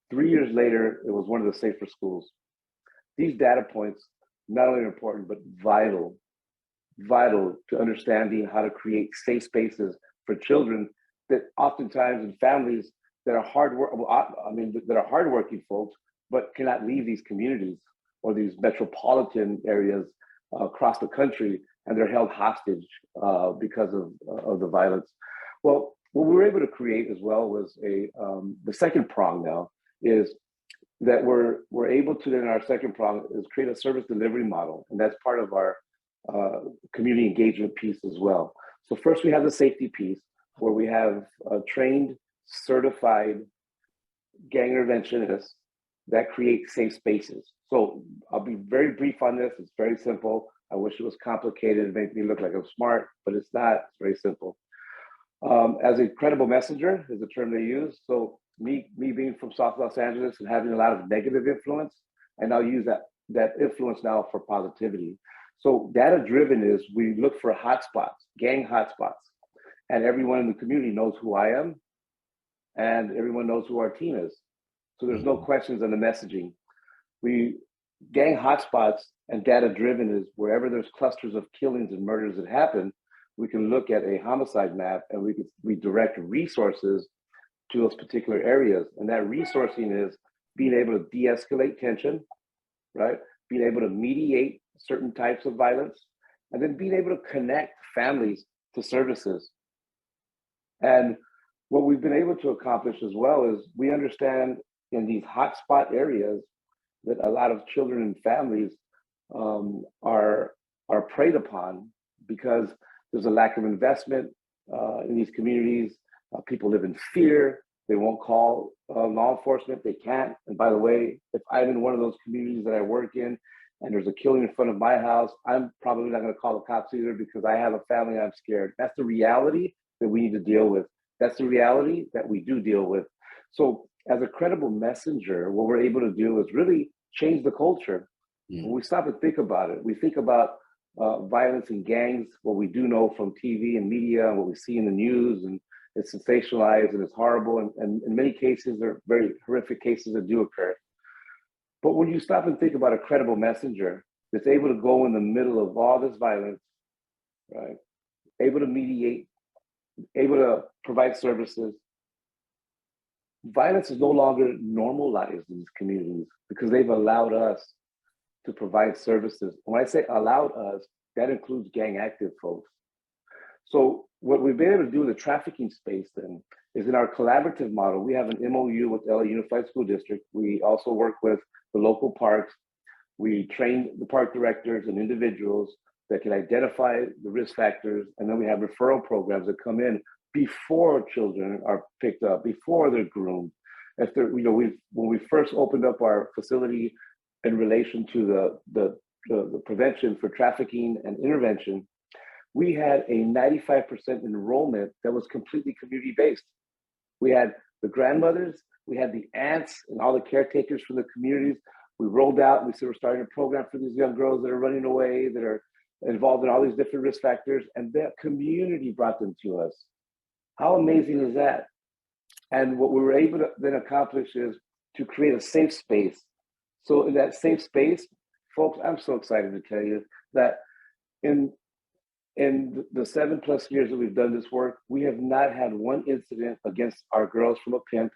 E: 3 years later, it was one of the safer schools. These data points not only are important, but vital vital to understanding how to create safe spaces for children that oftentimes in families that are that are hardworking folks, but cannot leave these communities or these metropolitan areas across the country, and they're held hostage because of the violence. Well, what we were able to create as well was the second prong now is that we're able to, in our second prong, is create a service delivery model, and that's part of our community engagement piece as well. So first we have the safety piece, where we have trained, certified gang interventionists that create safe spaces. So I'll be very brief on this. It's very simple. I wish it was complicated and make me look like I'm smart, but it's not. It's very simple. As a credible messenger is the term they use. So me being from South Los Angeles and having a lot of negative influence, and I'll use that influence now for positivity. So data driven is we look for hotspots, gang hotspots, and everyone in the community knows who I am, and everyone knows who our team is. So there's no questions on the messaging. Gang hotspots and data driven is wherever there's clusters of killings and murders that happen, we can look at a homicide map and we direct resources to those particular areas. And that resourcing is being able to de-escalate tension, right? Being able to mediate certain types of violence, and then being able to connect families to services. And what we've been able to accomplish as well is we understand in these hotspot areas that a lot of children and families are preyed upon because there's a lack of investment in these communities. People live in fear. They won't call law enforcement. They can't. And by the way, if I'm in one of those communities that I work in and there's a killing in front of my house, I'm probably not going to call the cops either because I have a family and I'm scared. That's the reality that we need to deal with. That's the reality that we do deal with. So as a credible messenger, what we're able to do is really change the culture. When we stop and think about it, we think about violence and gangs, what we do know from TV and media and what we see in the news, and it's sensationalized and it's horrible. And in many cases, there are very horrific cases that do occur. But when you stop and think about a credible messenger that's able to go in the middle of all this violence, right? Able to mediate, able to provide services, violence is no longer normalized in these communities because they've allowed us to provide services. When I say allowed us, that includes gang active folks. So what we've been able to do in the trafficking space then is in our collaborative model, we have an MOU with LA Unified School District. We also work with the local parks. We train the park directors and individuals that can identify the risk factors. And then we have referral programs that come in before children are picked up, before they're groomed. If they're, when we first opened up our facility in relation to the prevention for trafficking and intervention, we had a 95% enrollment that was completely community-based. We had the grandmothers, we had the aunts and all the caretakers from the communities. We rolled out, we said we're starting a program for these young girls that are running away, that are involved in all these different risk factors, and that community brought them to us. How amazing is that? And what we were able to then accomplish is to create a safe space. So in that safe space, folks, I'm so excited to tell you that in the 7+ years that we've done this work, we have not had one incident against our girls from a pimp.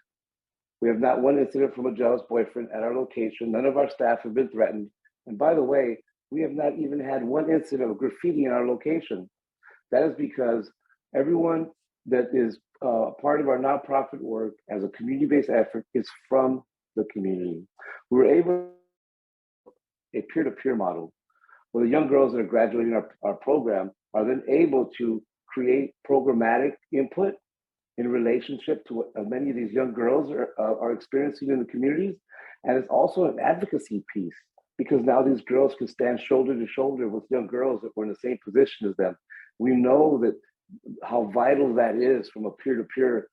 E: We have not one incident from a jealous boyfriend at our location. None of our staff have been threatened. And by the way, we have not even had one incident of graffiti in our location. That is because everyone that is part of our nonprofit work as a community-based effort is from the community. We were able a peer-to-peer model where the young girls that are graduating our program are then able to create programmatic input in relationship to what many of these young girls are experiencing in the communities. And it's also an advocacy piece because now these girls can stand shoulder to shoulder with young girls that were in the same position as them. We know that how vital that is from a peer-to-peer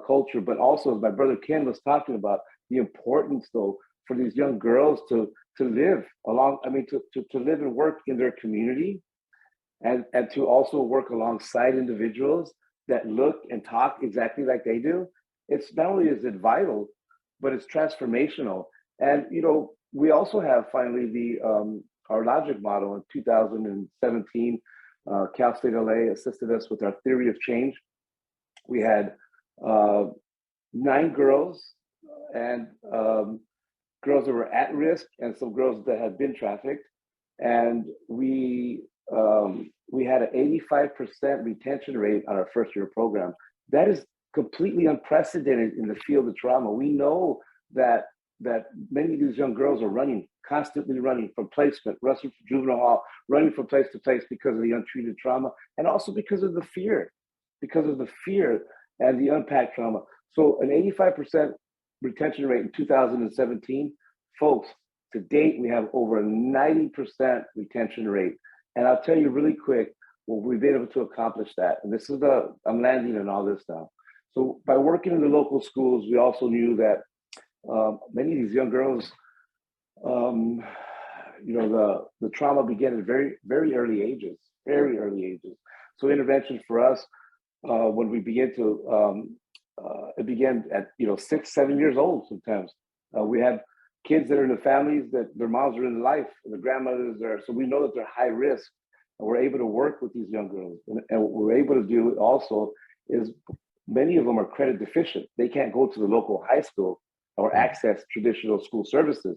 E: culture, but also as my brother Ken was talking about, the importance though for these young girls to live along, to live and work in their community and to also work alongside individuals that look and talk exactly like they do. It's not only is it vital, but it's transformational. And we also have finally our logic model in 2017. Cal State LA assisted us with our theory of change. We had 9 girls and girls that were at risk and some girls that had been trafficked. And we had an 85% retention rate on our first year program. That is completely unprecedented in the field of trauma. We know that many of these young girls are constantly running from placement, rushing from juvenile hall, running from place to place because of the untreated trauma, and also because of the fear and the unpacked trauma. So an 85% retention rate in 2017, folks, to date, we have over a 90% retention rate. And I'll tell you really quick, well, we've been able to accomplish that. And this is I'm landing on all this now. So by working in the local schools, we also knew that many of these young girls, the trauma began at very, very early ages. So interventions for us, when we began to, it began at 6, 7 years old sometimes. We had kids that are in the families that their moms are in life, and the grandmothers are, so we know that they're high risk, and we're able to work with these young girls. And what we're able to do also is many of them are credit deficient. They can't go to the local high school or access traditional school services.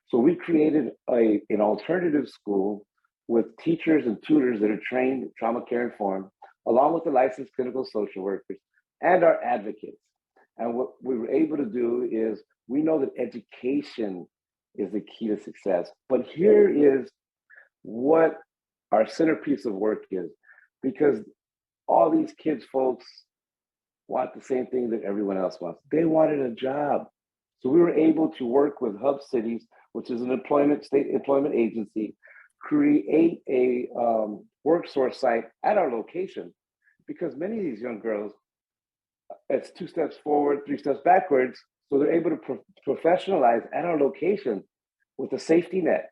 E: So we created an alternative school with teachers and tutors that are trained in trauma care informed, along with the licensed clinical social workers and our advocates. And what we were able to do is, we know that education is the key to success. But here is what our centerpiece of work is, because all these kids, folks, want the same thing that everyone else wants. They wanted a job. So we were able to work with Hub Cities, which is an state employment agency, create a work source site at our location, because many of these young girls, it's 2 steps forward, 3 steps backwards. So they're able to professionalize at our location with a safety net,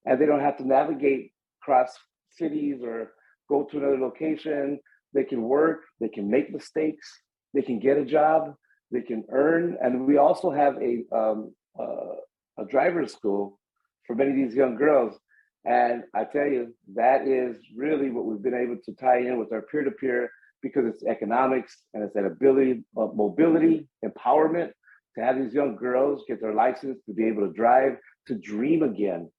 E: and they don't have to navigate across cities or go to another location. They can work, they can make mistakes, they can get a job, they can earn. And we also have a driver's school for many of these young girls. And I tell you, that is really what we've been able to tie in with our peer-to-peer, because it's economics and it's that ability of mobility, empowerment, to have these young girls get their license, to be able to drive, to dream again,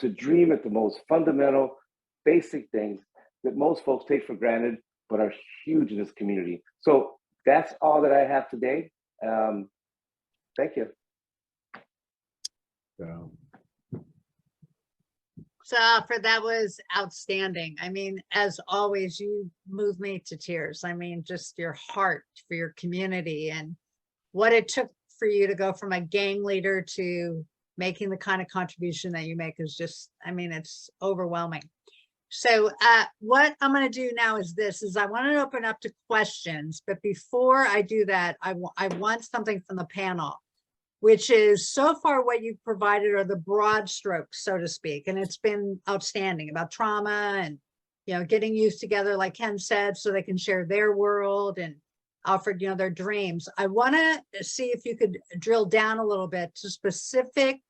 E: to dream at the most fundamental, basic things that most folks take for granted, but are huge in this community. So that's all that I have today. Thank you.
C: So Alfred, that was outstanding. I mean, as always, you move me to tears. I mean, just your heart for your community and what it took for you to go from a gang leader to making the kind of contribution that you make is just, I mean, it's overwhelming. So what I'm going to do now is I want to open up to questions, but before I do that, I want something from the panel, which is, so far what you've provided are the broad strokes, so to speak, and it's been outstanding about trauma and, getting youth together, like Ken said, so they can share their world, and Alfred, their dreams. I want to see if you could drill down a little bit to specific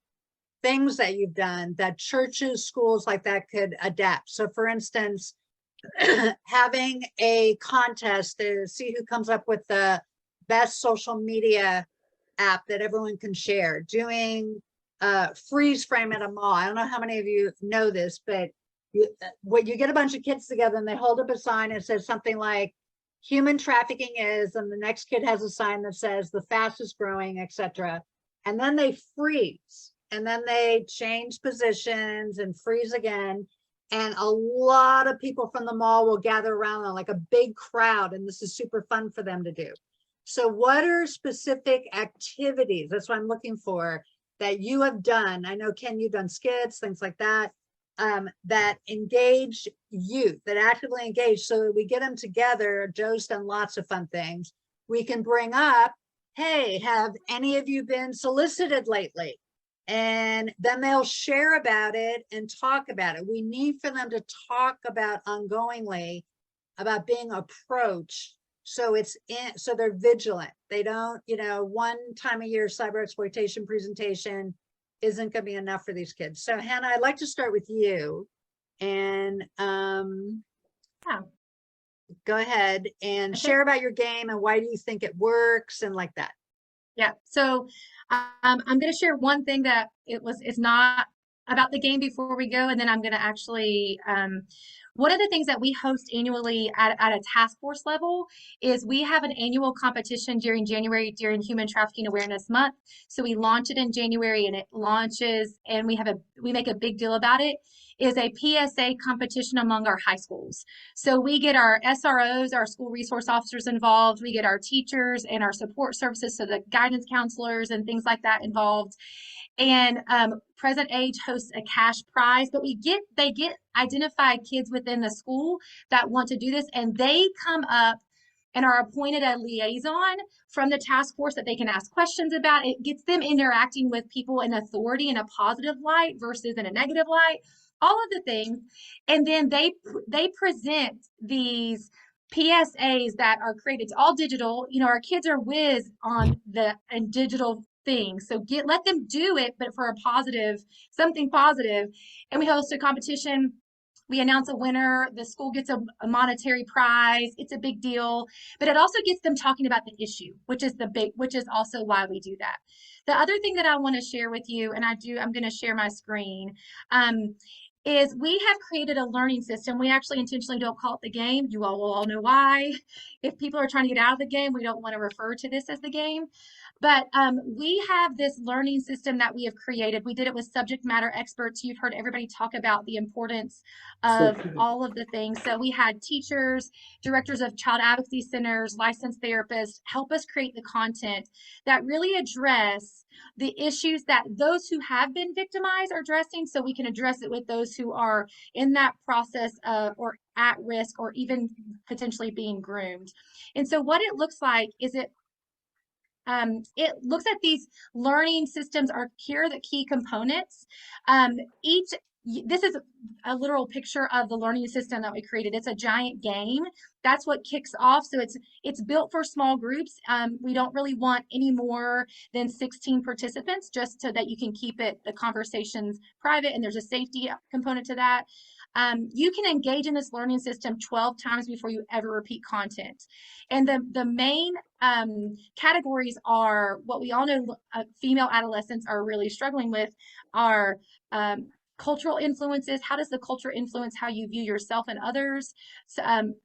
C: things that you've done that churches, schools like that could adapt. So for instance, having a contest to see who comes up with the best social media app that everyone can share, doing freeze frame at a mall. I don't know how many of you know this, but when you get a bunch of kids together and they hold up a sign and says something like, human trafficking is, and the next kid has a sign that says the fastest growing, etc. And then they freeze, and then they change positions and freeze again. And a lot of people from the mall will gather around them, like a big crowd, and this is super fun for them to do. So what are specific activities, that's what I'm looking for, that you have done? I know, Ken, you've done skits, things like that, that engage youth, that actively engage, so that we get them together. Joe's done lots of fun things. We can bring up, hey, have any of you been solicited lately? And then they'll share about it and talk about it. We need for them to talk about ongoingly about being approached. So so they're vigilant. They don't, one time a year cyber exploitation presentation isn't going to be enough for these kids. So Hannah, I'd like to start with you. And go ahead and share about your game and why do you think it works and like that.
B: Yeah. So I'm going to share one thing that it's not about the game before we go, and then I'm going to actually one of the things that we host annually at a task force level is we have an annual competition during January during Human Trafficking Awareness Month. So we launch it in January, and it launches, and we make a big deal about it. Is a PSA competition among our high schools. So we get our SROs, our school resource officers involved. We get our teachers and our support services, so the guidance counselors and things like that involved. And Present Age hosts a cash prize, but they get identified kids within the school that want to do this, and they come up and are appointed a liaison from the task force that they can ask questions about. It gets them interacting with people in authority in a positive light versus in a negative light, all of the things. And then they present these PSAs that are created. It's all digital. You know, our kids are whiz on and digital things. So let them do it, but for a positive, something positive. And we host a competition. We announce a winner. The school gets a monetary prize. It's a big deal, but it also gets them talking about the issue, which is also why we do that. The other thing that I want to share with you, and I'm going to share my screen, is we have created a learning system. We actually intentionally don't call it the game. You all will all know why. If people are trying to get out of the game, we don't want to refer to this as the game. But we have this learning system that we have created. We did it with subject matter experts. You've heard everybody talk about the importance of all of the things. So we had teachers, directors of child advocacy centers, licensed therapists help us create the content that really address the issues that those who have been victimized are addressing, so we can address it with those who are in that process or at risk or even potentially being groomed. And so what it looks like is it looks at these learning systems here are the key components. This is a literal picture of the learning system that we created. It's a giant game. That's what kicks off. So it's built for small groups. We don't really want any more than 16 participants, just so that you can keep the conversations private, and there's a safety component to that. You can engage in this learning system 12 times before you ever repeat content. And the main categories are what we all know female adolescents are really struggling with are cultural influences. How does the culture influence how you view yourself and others?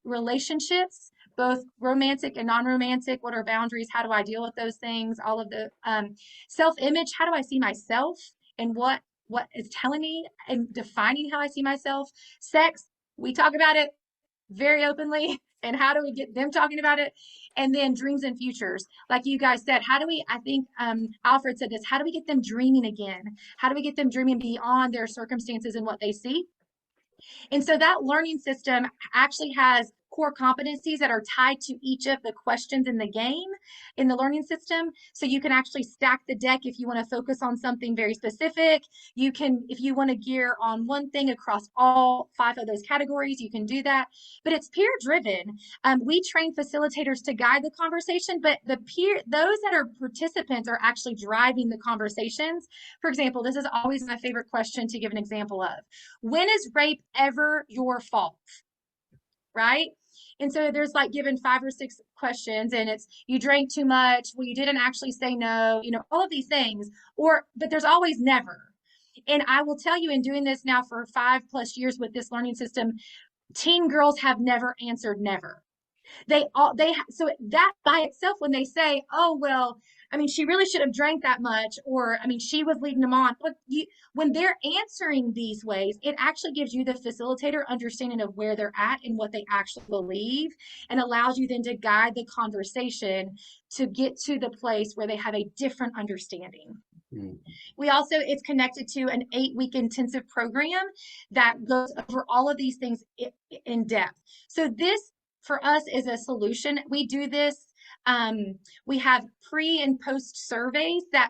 B: Relationships, both romantic and non-romantic. What are boundaries? How do I deal with those things? All of the self-image. How do I see myself? And what is telling me and defining how I see myself? Sex. We talk about it very openly. And how do we get them talking about it? And then dreams and futures. Like you guys said, I think Alfred said this, how do we get them dreaming again? How do we get them dreaming beyond their circumstances and what they see? And so that learning system actually has core competencies that are tied to each of the questions in the game in the learning system. So you can actually stack the deck if you want to focus on something very specific. You can, if you want to gear on one thing across all 5 of those categories, you can do that. But it's peer driven. We train facilitators to guide the conversation, but those that are participants are actually driving the conversations. For example, this is always my favorite question to give an example of. When is rape ever your fault? Right? And so there's like given 5 or 6 questions, and it's you drank too much, well, you didn't actually say no, all of these things, but there's always never. And I will tell you, in doing this now for 5+ years with this learning system, teen girls have never answered never. So that by itself, when they say, oh, well, I mean, she really should have drank that much, or, I mean, she was leading them on. When they're answering these ways, it actually gives you the facilitator understanding of where they're at and what they actually believe, and allows you then to guide the conversation to get to the place where they have a different understanding. We also, it's connected to an 8-week intensive program that goes over all of these things in depth. So this, for us, is a solution. We do this. We have pre and post surveys that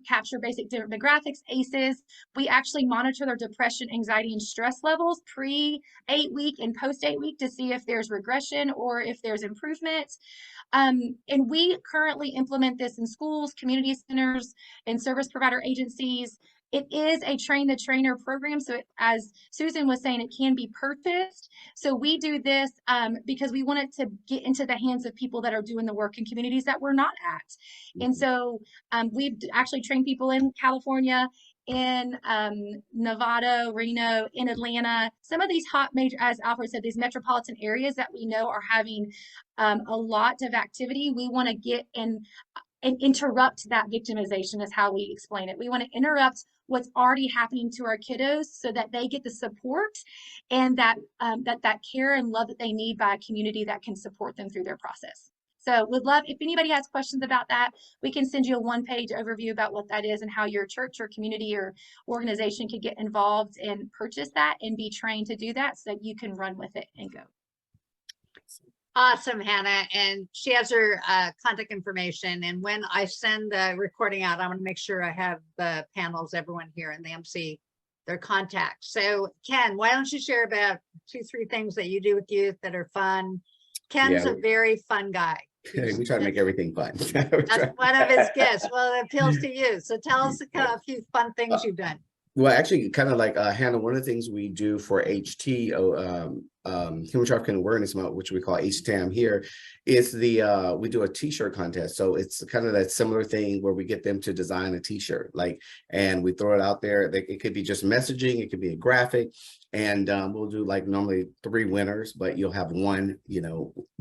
B: capture basic demographics, ACEs. We actually monitor their depression, anxiety, and stress levels pre 8-week and post 8-week to see if there's regression or if there's improvement. And we currently implement this in schools, community centers, and service provider agencies. It is a train the trainer program. So as Susan was saying, it can be purchased. So we do this because we want it to get into the hands of people that are doing the work in communities that we're not at. And so we've actually trained people in California, in Nevada, Reno, in Atlanta, some of these hot major, as Alfred said, these metropolitan areas that we know are having a lot of activity. We want to get in and interrupt that victimization is how we explain it. We want to interrupt what's already happening to our kiddos so that they get the support and that that care and love that they need by a community that can support them through their process. So would love, if anybody has questions about that, we can send you a one-page overview about what that is and how your church or community or organization can get involved and purchase that and be trained to do that so that you can run with it and go.
C: Awesome, Hannah. And she has her contact information. And when I send the recording out, I'm going to make sure I have the panels, everyone here in the MC, their contacts. So Ken, why don't you share about 2-3 things that you do with youth that are fun? Ken's a very fun guy.
D: We try to make everything fun.
C: That's one of his gifts. Well, it appeals to you. So tell us a few fun things you've done.
D: Well, actually, kind of like Hannah, one of the things we do for HT, Human Trafficking Awareness Month, which we call HTAM here, is we do a t-shirt contest. So it's kind of that similar thing where we get them to design a t-shirt, and we throw it out there. It could be just messaging, it could be a graphic, and we'll do like normally 3 winners, but you'll have one,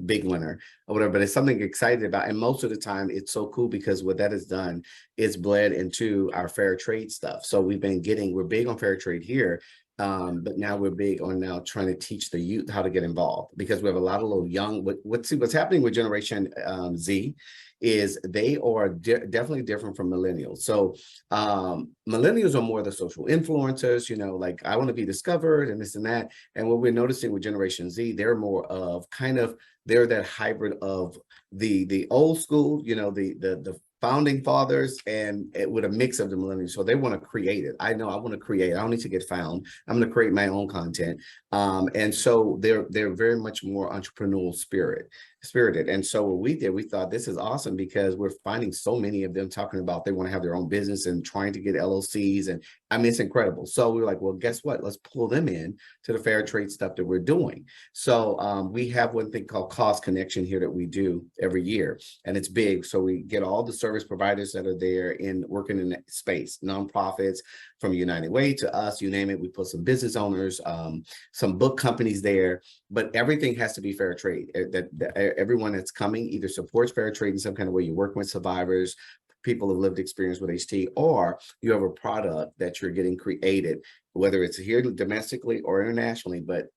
D: big winner or whatever. But it's something excited about, and most of the time it's so cool because what that has done is bled into our fair trade stuff. So we're big on fair trade here. But now we're big on now trying to teach the youth how to get involved, because we have a lot of little young, what's happening with Generation Z is they are definitely different from millennials. So millennials are more the social influencers, like I want to be discovered and this and that. And what we're noticing with Generation Z, they're more of they're that hybrid of the old school, the founding fathers, and with a mix of the millennials. So they want to create it. I know I want to create. I don't need to get found. I'm going to create my own content. And so they're very much more entrepreneurial spirited. And so what we did, we thought this is awesome because we're finding so many of them talking about they want to have their own business and trying to get LLCs. And I mean, it's incredible. So we were like, well, guess what? Let's pull them in to the fair trade stuff that we're doing. So we have one thing called Cost Connection here that we do every year, and it's big. So we get all the service providers that are there working in that space, nonprofits from United Way to us, you name it. We put some business owners, some book companies there, but everything has to be fair trade. Everyone that's coming either supports fair trade in some kind of way. You're working with survivors, people have lived experience with HT, or you have a product that you're getting created, whether it's here domestically or internationally, but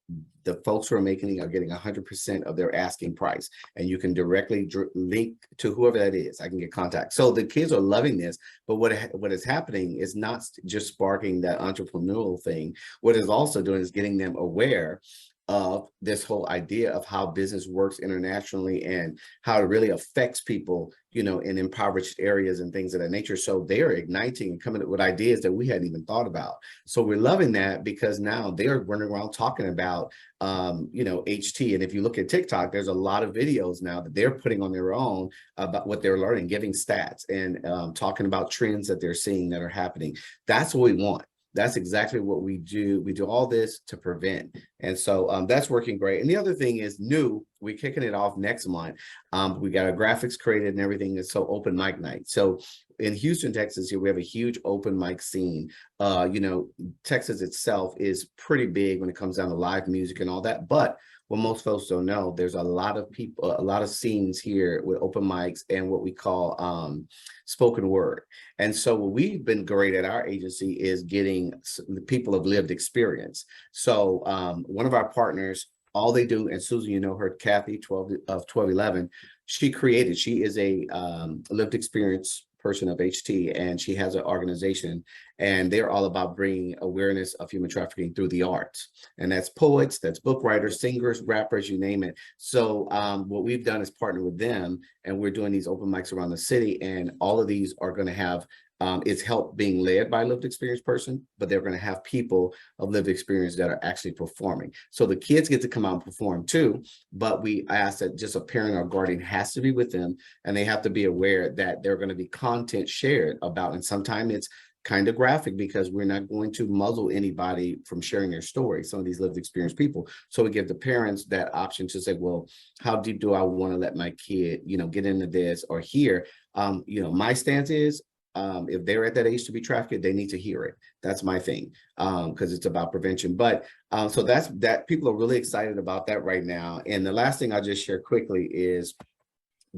D: the folks who are making it are getting 100% of their asking price. And you can directly link to whoever that is. I can get contact. So the kids are loving this, but what is happening is not just sparking that entrepreneurial thing. What it's also doing is getting them aware of this whole idea of how business works internationally and how it really affects people, in impoverished areas and things of that nature. So they are igniting and coming up with ideas that we hadn't even thought about. So we're loving that because now they're running around talking about, HT. And if you look at TikTok, there's a lot of videos now that they're putting on their own about what they're learning, giving stats and talking about trends that they're seeing that are happening. That's what we want. That's exactly what we do. We do all this to prevent. And so that's working great. And the other thing is we're kicking it off next month. We got our graphics created and everything. It's so open mic night. So in Houston, Texas, here we have a huge open mic scene. Texas itself is pretty big when it comes down to live music and all that. But what most folks don't know, there's a lot of people, a lot of scenes here with open mics and what we call spoken word. And so what we've been great at our agency is getting the people of lived experience. So one of our partners, all they do, and Susan, her, Kathy, 1211, she is a lived experience person of HT, and she has an organization, and they're all about bringing awareness of human trafficking through the arts. And that's poets, that's book writers, singers, rappers, you name it. So what we've done is partner with them, and we're doing these open mics around the city, and all of these are going to have it's help being led by a lived experience person, but they're going to have people of lived experience that are actually performing. So the kids get to come out and perform too, but we ask that just a parent or guardian has to be with them, and they have to be aware that they're going to be content shared about, and sometimes it's kind of graphic because we're not going to muzzle anybody from sharing their story, some of these lived experience people. So we give the parents that option to say, well, how deep do I want to let my kid, get into this or hear? My stance is, if they're at that age to be trafficked, they need to hear it. That's my thing, because it's about prevention. But so that's that. People are really excited about that right now. And the last thing I'll just share quickly is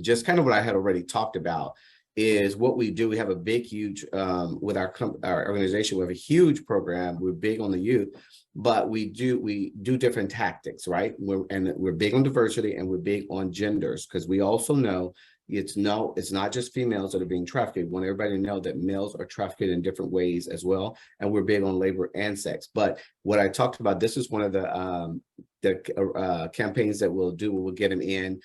D: just kind of what I had already talked about is what we do. We have a big, huge, with our organization, we have a huge program. We're big on the youth, but we do different tactics, right? We're big on diversity and we're big on genders, because we also know it's not just females that are being trafficked. We want everybody to know that males are trafficked in different ways as well. And we're big on labor and sex. But what I talked about, this is one of the campaigns that we'll do. We'll get them in,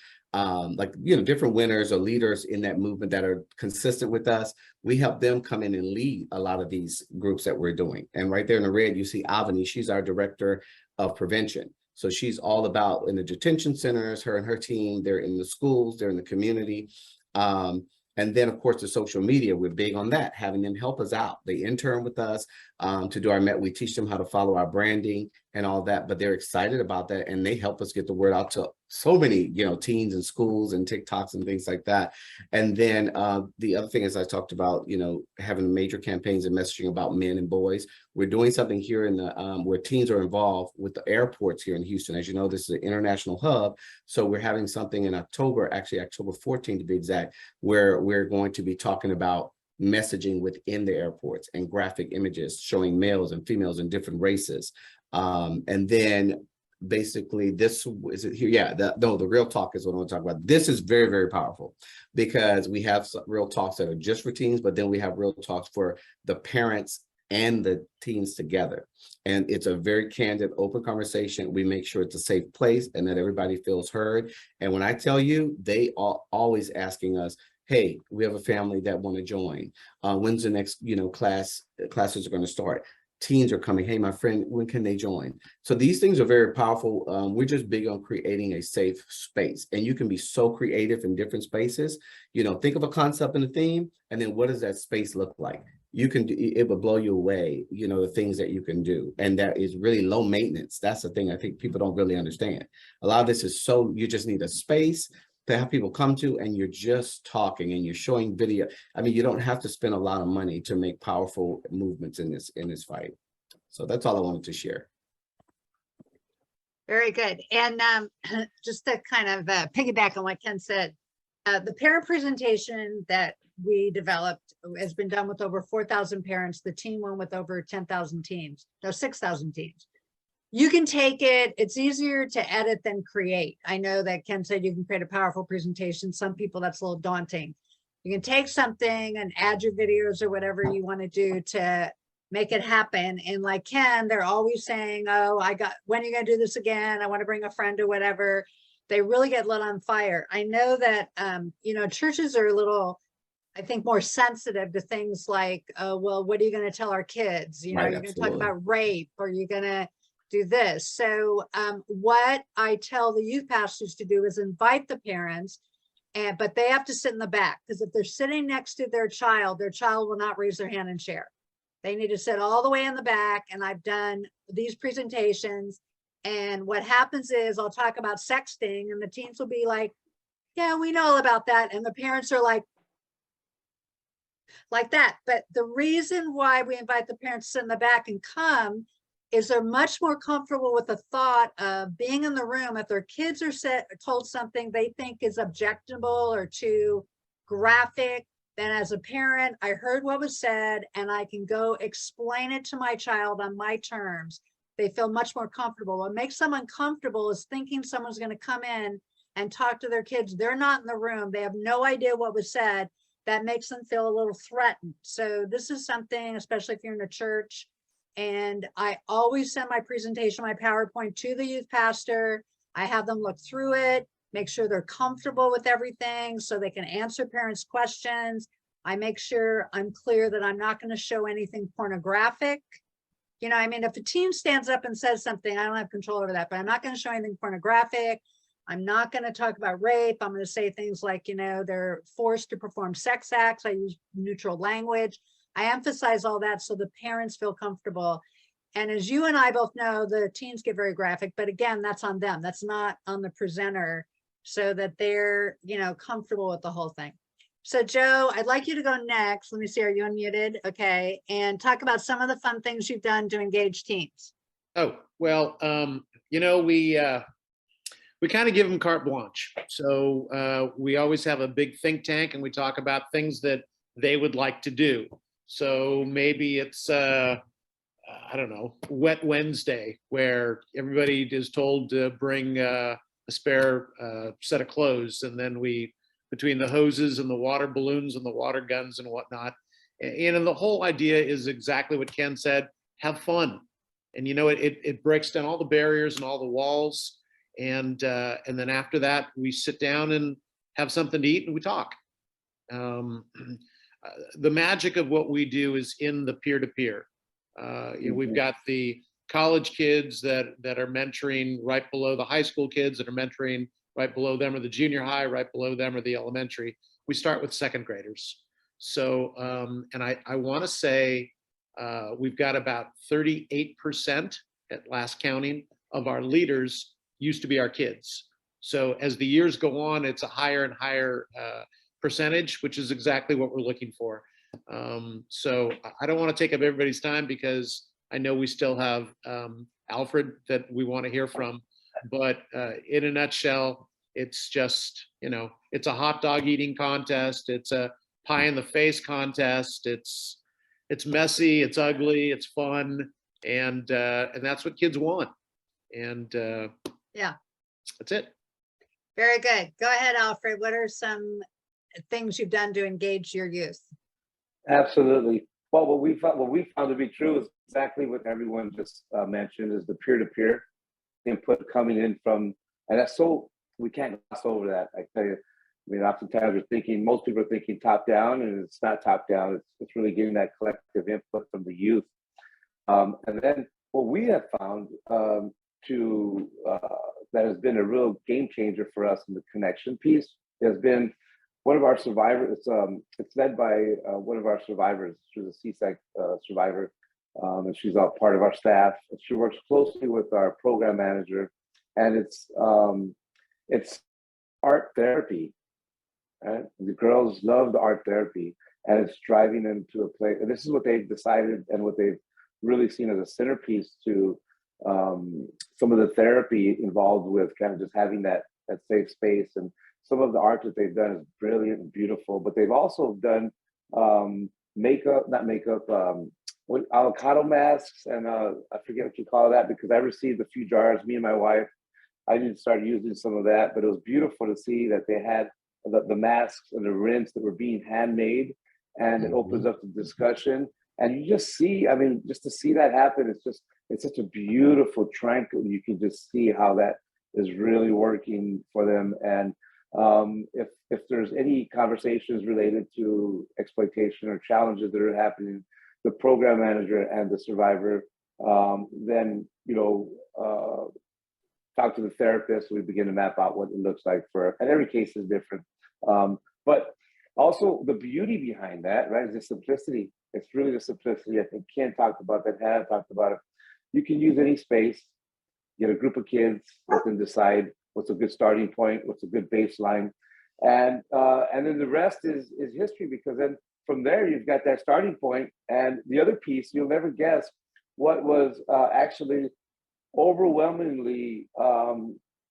D: different winners or leaders in that movement that are consistent with us. We help them come in and lead a lot of these groups that we're doing. And right there in the red, you see Avani. She's our director of prevention. So she's all about in the detention centers, her and her team, they're in the schools, they're in the community. And then, of course, the social media, we're big on that, having them help us out. They intern with us to do our we teach them how to follow our branding and all that, but they're excited about that. And they help us get the word out to so many, teens and schools and TikToks and things like that. And then the other thing is I talked about, having major campaigns and messaging about men and boys. We're doing something here in the where teens are involved with the airports here in Houston. As you know, this is an international hub. So we're having something in October, actually October 14th to be exact, where we're going to be talking about messaging within the airports and graphic images showing males and females and different races. And then basically this is it here. Yeah, the real talk is what I want to talk about. This is very, very powerful because we have some real talks that are just for teens, but then we have real talks for the parents and the teens together. And it's a very candid, open conversation. We make sure it's a safe place and that everybody feels heard. And when I tell you, they are always asking us, hey, we have a family that want to join. When's the next, classes are going to start? Teens are coming. Hey, my friend, when can they join? So these things are very powerful. We're just big on creating a safe space, and you can be so creative in different spaces. Think of a concept and a theme, and then what does that space look like? You can do, it will blow you away, the things that you can do. And that is really low maintenance. That's the thing I think people don't really understand. A lot of this is you just need a space to have people come to, and you're just talking and you're showing video. I mean, you don't have to spend a lot of money to make powerful movements in this fight. So that's all I wanted to share.
C: Very good. And just to kind of piggyback on what Ken said, the parent presentation that we developed has been done with over 4,000 parents. The teen one with over 10,000 teens, no, 6,000 teens. You can take it, it's easier to edit than create. I know that Ken said you can create a powerful presentation. Some people that's a little daunting. You can take something and add your videos or whatever you want to do to make it happen. And like Ken, they're always saying, oh, when are you going to do this again? I want to bring a friend or whatever. They really get lit on fire. I know that, churches are a little, I think, more sensitive to things like, well, what are you going to tell our kids?
D: Right,
C: you're going to talk about rape, or you're going to do this. So what I tell the youth pastors to do is invite the parents, but they have to sit in the back, because if they're sitting next to their child will not raise their hand and share. They need to sit all the way in the back. And I've done these presentations, and what happens is I'll talk about sexting, and the teens will be like, yeah, we know all about that. And the parents are like that. But the reason why we invite the parents to sit in the back and come is they're much more comfortable with the thought of being in the room if their kids are told something they think is objectionable or too graphic. Then as a parent, I heard what was said, and I can go explain it to my child on my terms. They feel much more comfortable. What makes them uncomfortable is thinking someone's going to come in and talk to their kids. They're not in the room. They have no idea what was said. That makes them feel a little threatened. So this is something, especially if you're in a church, and I always send my presentation, my PowerPoint, to the youth pastor. I have them look through it, make sure they're comfortable with everything so they can answer parents' questions. I make sure I'm clear that I'm not going to show anything pornographic. If a teen stands up and says something, I don't have control over that, but I'm not going to show anything pornographic. I'm not going to talk about rape. I'm going to say things like, they're forced to perform sex acts. I use neutral language. I emphasize all that so the parents feel comfortable. And as you and I both know, the teens get very graphic, but again, that's on them. That's not on the presenter, so that they're, you know, comfortable with the whole thing. So Joe, I'd like you to go next. Let me see, are you unmuted? Okay. And talk about some of the fun things you've done to engage teens.
A: Oh, well, you know, we kind of give them carte blanche. So we always have a big think tank and we talk about things that they would like to do. So maybe it's, I don't know, Wet Wednesday, where everybody is told to bring a spare set of clothes. And then we, between the hoses and the water balloons and the water guns and whatnot. And the whole idea is exactly what Ken said, have fun. And, you know, it breaks down all the barriers and all the walls. And then after that, we sit down and have something to eat and we talk. The magic of what we do is in the peer-to-peer. You know, we've got the college kids that are mentoring right below the high school kids that are mentoring right below them, or the junior high right below them, or the elementary. We start with second graders. So, and I want to say we've got about 38% at last counting of our leaders used to be our kids. So as the years go on, it's a higher and higher percentage, which is exactly what we're looking for. So I don't want to take up everybody's time because I know we still have Alfred that we want to hear from. But in a nutshell, it's just, you know, it's a hot dog eating contest. It's a pie in the face contest. It's messy, it's ugly, it's fun, and that's what kids want. And
C: Yeah,
A: that's it.
C: very good. Go ahead, Alfred. What are some things you've done to engage your youth?
E: Absolutely. Well, what we found to be true is exactly what everyone just mentioned, is the peer-to-peer input coming in from, and that's so, we can't gloss over that. I tell you, I mean, oftentimes most people are thinking top down, and it's not top down. It's really getting that collective input from the youth. And then what we have found that has been a real game changer for us in the connection piece has been one of our survivors. It's led by one of our survivors. She's a CSEC survivor, and she's all part of our staff. She works closely with our program manager, and it's art therapy. Right? The girls love the art therapy, and it's driving them to a place. And this is what they've decided, and what they've really seen as a centerpiece to some of the therapy involved with kind of just having that safe space. And some of the art that they've done is brilliant and beautiful. But they've also done avocado masks, and I forget what you call that, because I received a few jars. Me and my wife, I didn't start using some of that, but it was beautiful to see that they had the masks and the rinse that were being handmade, and it opens up the discussion. And you just see, I mean, just to see that happen, it's such a beautiful triangle. You can just see how that is really working for them. And if there's any conversations related to exploitation or challenges that are happening, the program manager and the survivor, then, you know, talk to the therapist. We begin to map out what it looks like and every case is different. But also the beauty behind that, right, is the simplicity. It's really the simplicity. I think Ken talked about that, Hannah talked about it. You can use any space, get a group of kids, let them decide what's a good starting point, what's a good baseline. And then the rest is history, because then from there, you've got that starting point. And the other piece, you'll never guess what was actually overwhelmingly,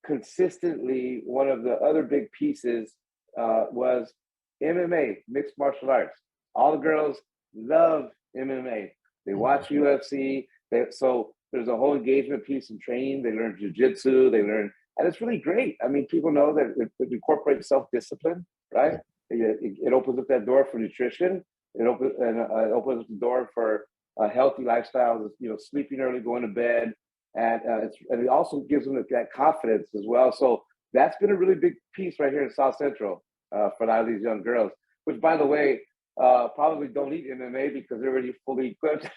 E: consistently, one of the other big pieces was MMA, mixed martial arts. All the girls love MMA. They watch UFC. So there's a whole engagement piece in training. They learn jujitsu. They learn, and it's really great. I mean, people know that it incorporates self-discipline, right? It opens up that door for nutrition. It opens up the door for a healthy lifestyle. You know, sleeping early, going to bed, and it also gives them that confidence as well. So that's been a really big piece right here in South Central for a lot of these young girls. Which, by the way, probably don't need MMA because they're already fully equipped.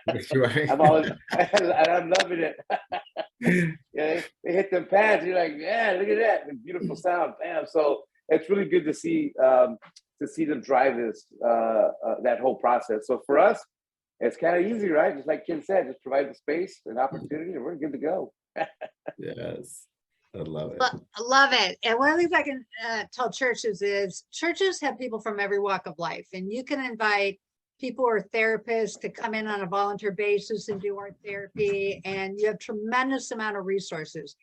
D: That's right.
E: I'm loving it. Yeah, they hit them pads. You're like, yeah, look at that, the beautiful sound, bam. So it's really good to see to see them drive this that whole process. So for us, it's kind of easy, right? Just like Kim said, just provide the space and opportunity, and we're good to go.
D: Yes, I love it.
C: I love it. And one of the things I can tell churches is churches have people from every walk of life, and you can invite people who are therapists to come in on a volunteer basis and do art therapy, and you have tremendous amount of resources.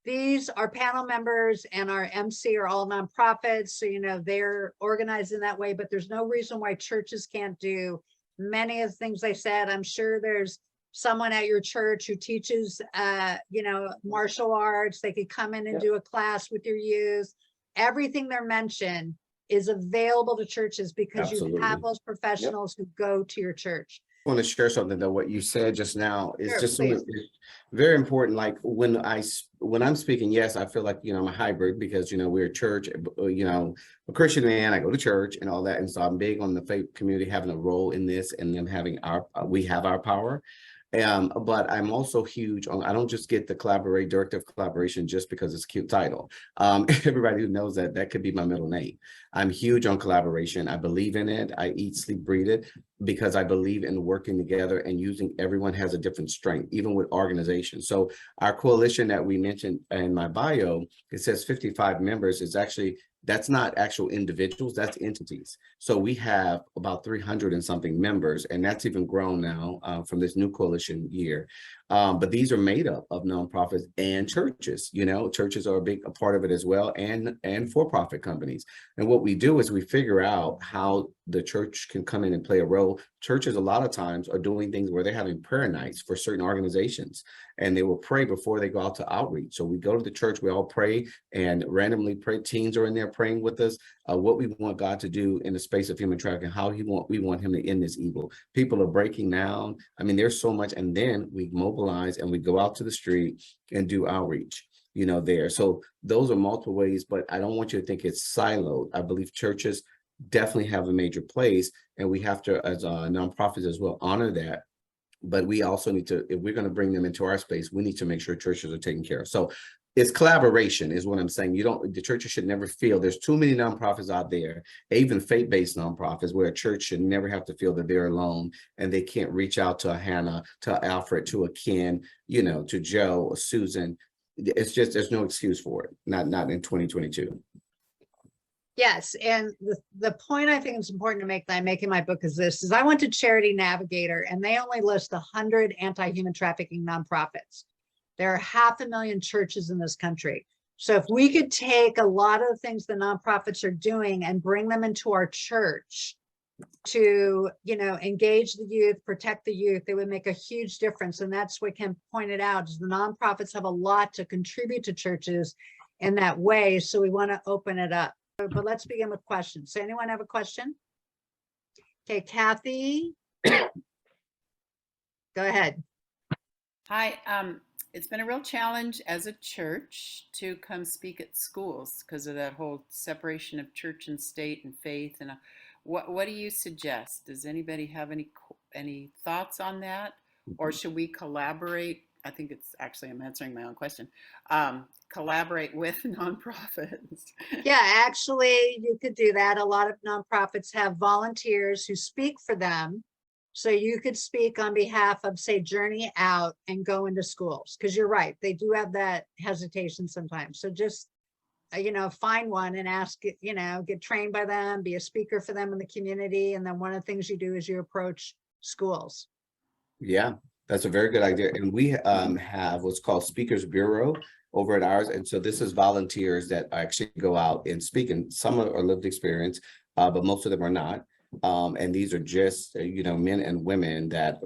C: These are panel members and our MC are all nonprofits, so they're organized in that way, but there's no reason why churches can't do many of the things I said. I'm sure there's someone at your church who teaches martial arts. They could come in and do a class with your youth. Everything they're mentioned is available to churches because you have those professionals who go to your church.
D: I want to share something though. What you said just now is
C: Sure,
D: just
C: please.
D: very important. Like when I'm speaking, yes, I feel like, I'm a hybrid because, we're a church, a Christian man, I go to church and all that. And so I'm big on the faith community having a role in this and them having we have our power. But I'm also huge on, I don't just get the directive collaboration just because it's a cute title. Everybody who knows that could be my middle name. I'm huge on collaboration. I believe in it. I eat, sleep, breathe it because I believe in working together and using, everyone has a different strength, even with organizations. So our coalition that we mentioned in my bio, it says 55 members is actually, that's not actual individuals, that's entities. So we have about 300 and something members, and that's even grown now from this new coalition year. But these are made up of nonprofits and churches. Churches are a part of it as well, and for-profit companies. And what we do is we figure out how the church can come in and play a role. Churches a lot of times are doing things where they're having prayer nights for certain organizations, and they will pray before they go out to outreach. So we go to the church, we all pray and randomly pray. Teens are in there praying with us what we want God to do in the space of human trafficking, how we want him to end this evil. People are breaking down. I mean, there's so much. And then we mobilize and we go out to the street and do outreach, there. So those are multiple ways, but I don't want you to think it's siloed. I believe churches definitely have a major place, and we have to, as nonprofits as well, honor that. But we also need to, if we're going to bring them into our space, we need to make sure churches are taken care of. So it's collaboration is what I'm saying. The churches should never feel there's too many nonprofits out there, even faith-based nonprofits, where a church should never have to feel that they're alone and they can't reach out to a Hannah, to Alfred, to a Ken, to Joe or Susan. It's just, there's no excuse for it. Not in 2022.
C: Yes, and the point I think is important to make that I make in my book is this, is I went to Charity Navigator and they only list 100 anti-human trafficking nonprofits. There are 500,000 churches in this country. So if we could take a lot of the things the nonprofits are doing and bring them into our church to, engage the youth, protect the youth, it would make a huge difference. And that's what Ken pointed out, is the nonprofits have a lot to contribute to churches in that way. So we want to open it up. But let's begin with questions. So anyone have a question? Okay, Kathy. Go ahead.
F: Hi, it's been a real challenge as a church to come speak at schools because of that whole separation of church and state and faith. And what do you suggest? Does anybody have any thoughts on that? Or should we collaborate? I think it's actually, I'm answering my own question. Collaborate with nonprofits.
C: Yeah, actually, you could do that. A lot of nonprofits have volunteers who speak for them. So you could speak on behalf of, say, Journey Out and go into schools, because you're right, they do have that hesitation sometimes. So just, find one and ask, get trained by them, be a speaker for them in the community. And then one of the things you do is you approach schools.
D: Yeah, that's a very good idea. And we have what's called Speakers Bureau over at ours. And so this is volunteers that actually go out and speak, and some are lived experience, but most of them are not. And these are just, men and women that,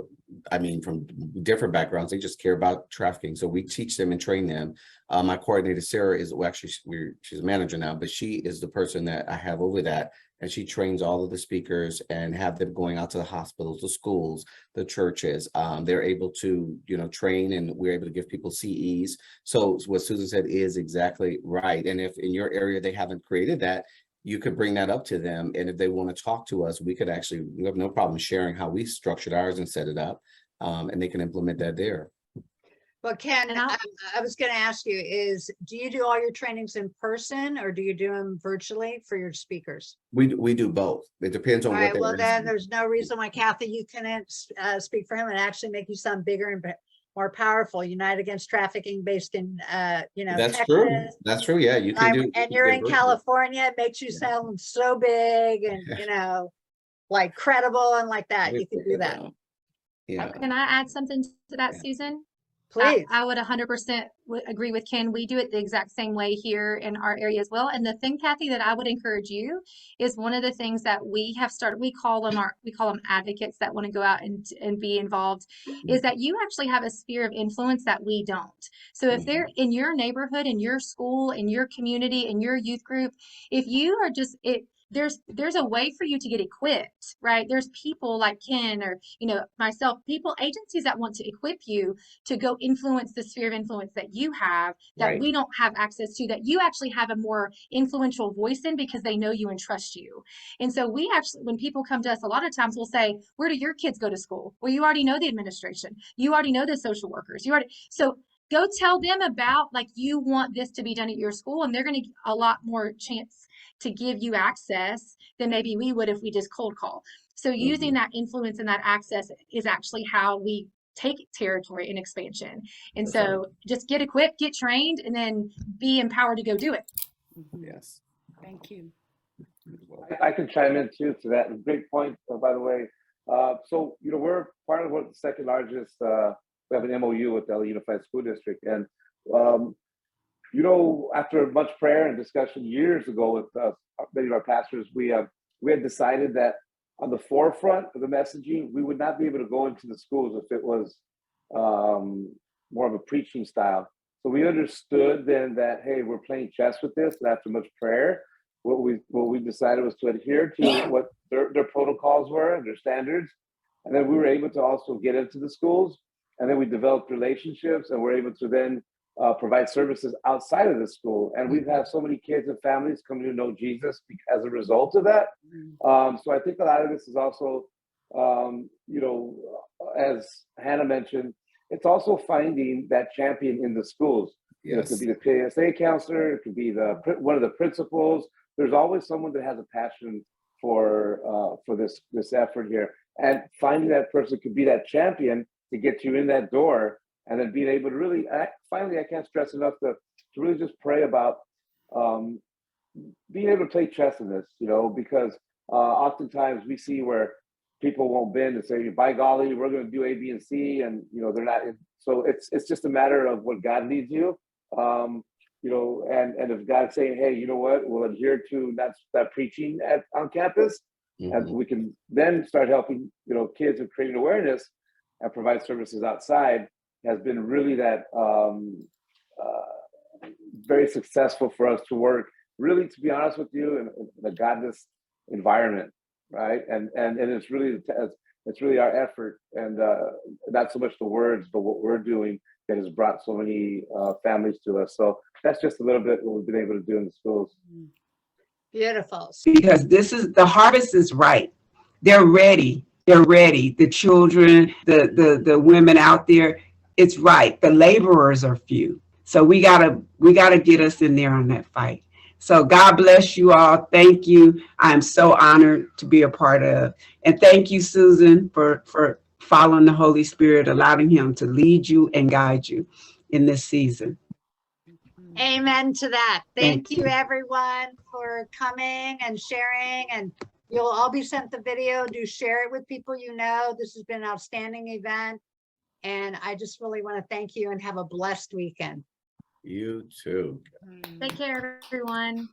D: from different backgrounds, they just care about trafficking. So we teach them and train them. My coordinator, Sarah, she's a manager now, but she is the person that I have over that. And she trains all of the speakers and have them going out to the hospitals, the schools, the churches. They're able to, train, and we're able to give people CEs. So what Susan said is exactly right. And if in your area they haven't created that, you could bring that up to them. And if they want to talk to us, we have no problem sharing how we structured ours and set it up, and they can implement that there.
C: Well, Ken,
B: And I'll-
C: I was going to ask you is, do you do all your trainings in person or do you do them virtually for your speakers?
D: We do both. It depends on
C: All
D: what
C: right,
D: they're
C: well, then
D: asking.
C: there's no reason why Kathy, you couldn't speak for him and actually make you sound bigger and more powerful. Unite Against Trafficking based in,
D: That's
C: Texas.
D: true. That's true. Yeah, you can do.
C: And you're in
D: virtual.
C: California, it makes you
D: Yeah.
C: sound so big and, like credible and like that.
D: We
C: You can
D: figure
C: do that.
D: out. Yeah.
B: Can I add something to that,
D: Yeah.
B: Susan?
C: Please.
B: I would 100% agree with Ken. We do it the exact same way here in our area as well. And the thing, Kathy, that I would encourage you is one of the things that we have started. We call them advocates that want to go out and be involved. Is that you actually have a sphere of influence that we don't. So if they're in your neighborhood, in your school, in your community, in your youth group, if you are just it. There's a way for you to get equipped, right? There's people like Ken or myself, agencies that want to equip you to go influence the sphere of influence that you have that
D: Right.
B: we don't have access to, that you actually have a more influential voice in because they know you and trust you. And so we actually, when people come to us, a lot of times we'll say, where do your kids go to school? Well, you already know the administration. You already know the social workers. So go tell them about, like, you want this to be done at your school, and they're going to get a lot more chance to give you access than maybe we would if we just cold call. So using that influence and that access is actually how we take territory and expansion. And
D: That's
B: so
D: right.
B: just get equipped, get trained, and then be empowered to go do it.
D: Yes.
F: Thank you.
E: I can chime in too to that. Great point, by the way. So, we're part of the second largest, we have an MOU with the LA Unified School District. And, after much prayer and discussion years ago with many of our pastors, we had decided that on the forefront of the messaging, we would not be able to go into the schools if it was more of a preaching style. So we understood then that, hey, we're playing chess with this. And after much prayer, what we decided was to adhere to what their protocols were and their standards. And then we were able to also get into the schools. And then we developed relationships and we're able to then provide services outside of the school. And we've had so many kids and families come to know Jesus as a result of that. So I think a lot of this is also, as Hannah mentioned, it's also finding that champion in the schools.
D: Yes.
E: It could be the PSA counselor, it could be one of the principals. There's always someone that has a passion for this effort here. And finding that person could be that champion to get you in that door, and then being able to really, finally, I can't stress enough to really just pray about being able to play chess in this, because oftentimes we see where people won't bend and say, by golly, we're going to do A, B, and C, and they're not. So it's just a matter of what God leads you, and if God's saying, hey, you know what, we'll adhere to that preaching on campus, and we can then start helping kids and creating awareness and provide services outside, has been really that very successful for us to work. Really, to be honest with you, in the godless environment, right? And it's really our effort, and not so much the words, but what we're doing that has brought so many families to us. So that's just a little bit what we've been able to do in the schools.
C: Beautiful.
G: Because the harvest is ripe. They're ready. They're ready. The children, the women out there, it's ripe. The laborers are few. So we gotta get us in there on that fight. So God bless you all. Thank you. I'm so honored to be a part of. And thank you, Susan, for following the Holy Spirit, allowing him to lead you and guide you in this season.
C: Amen to that. Thank
G: Thank
C: you,
G: you.
C: everyone, for coming and sharing. And you'll all be sent the video. Do share it with people you know. This has been an outstanding event. And I just really want to thank you and have a blessed weekend.
D: You too.
B: Take care, everyone.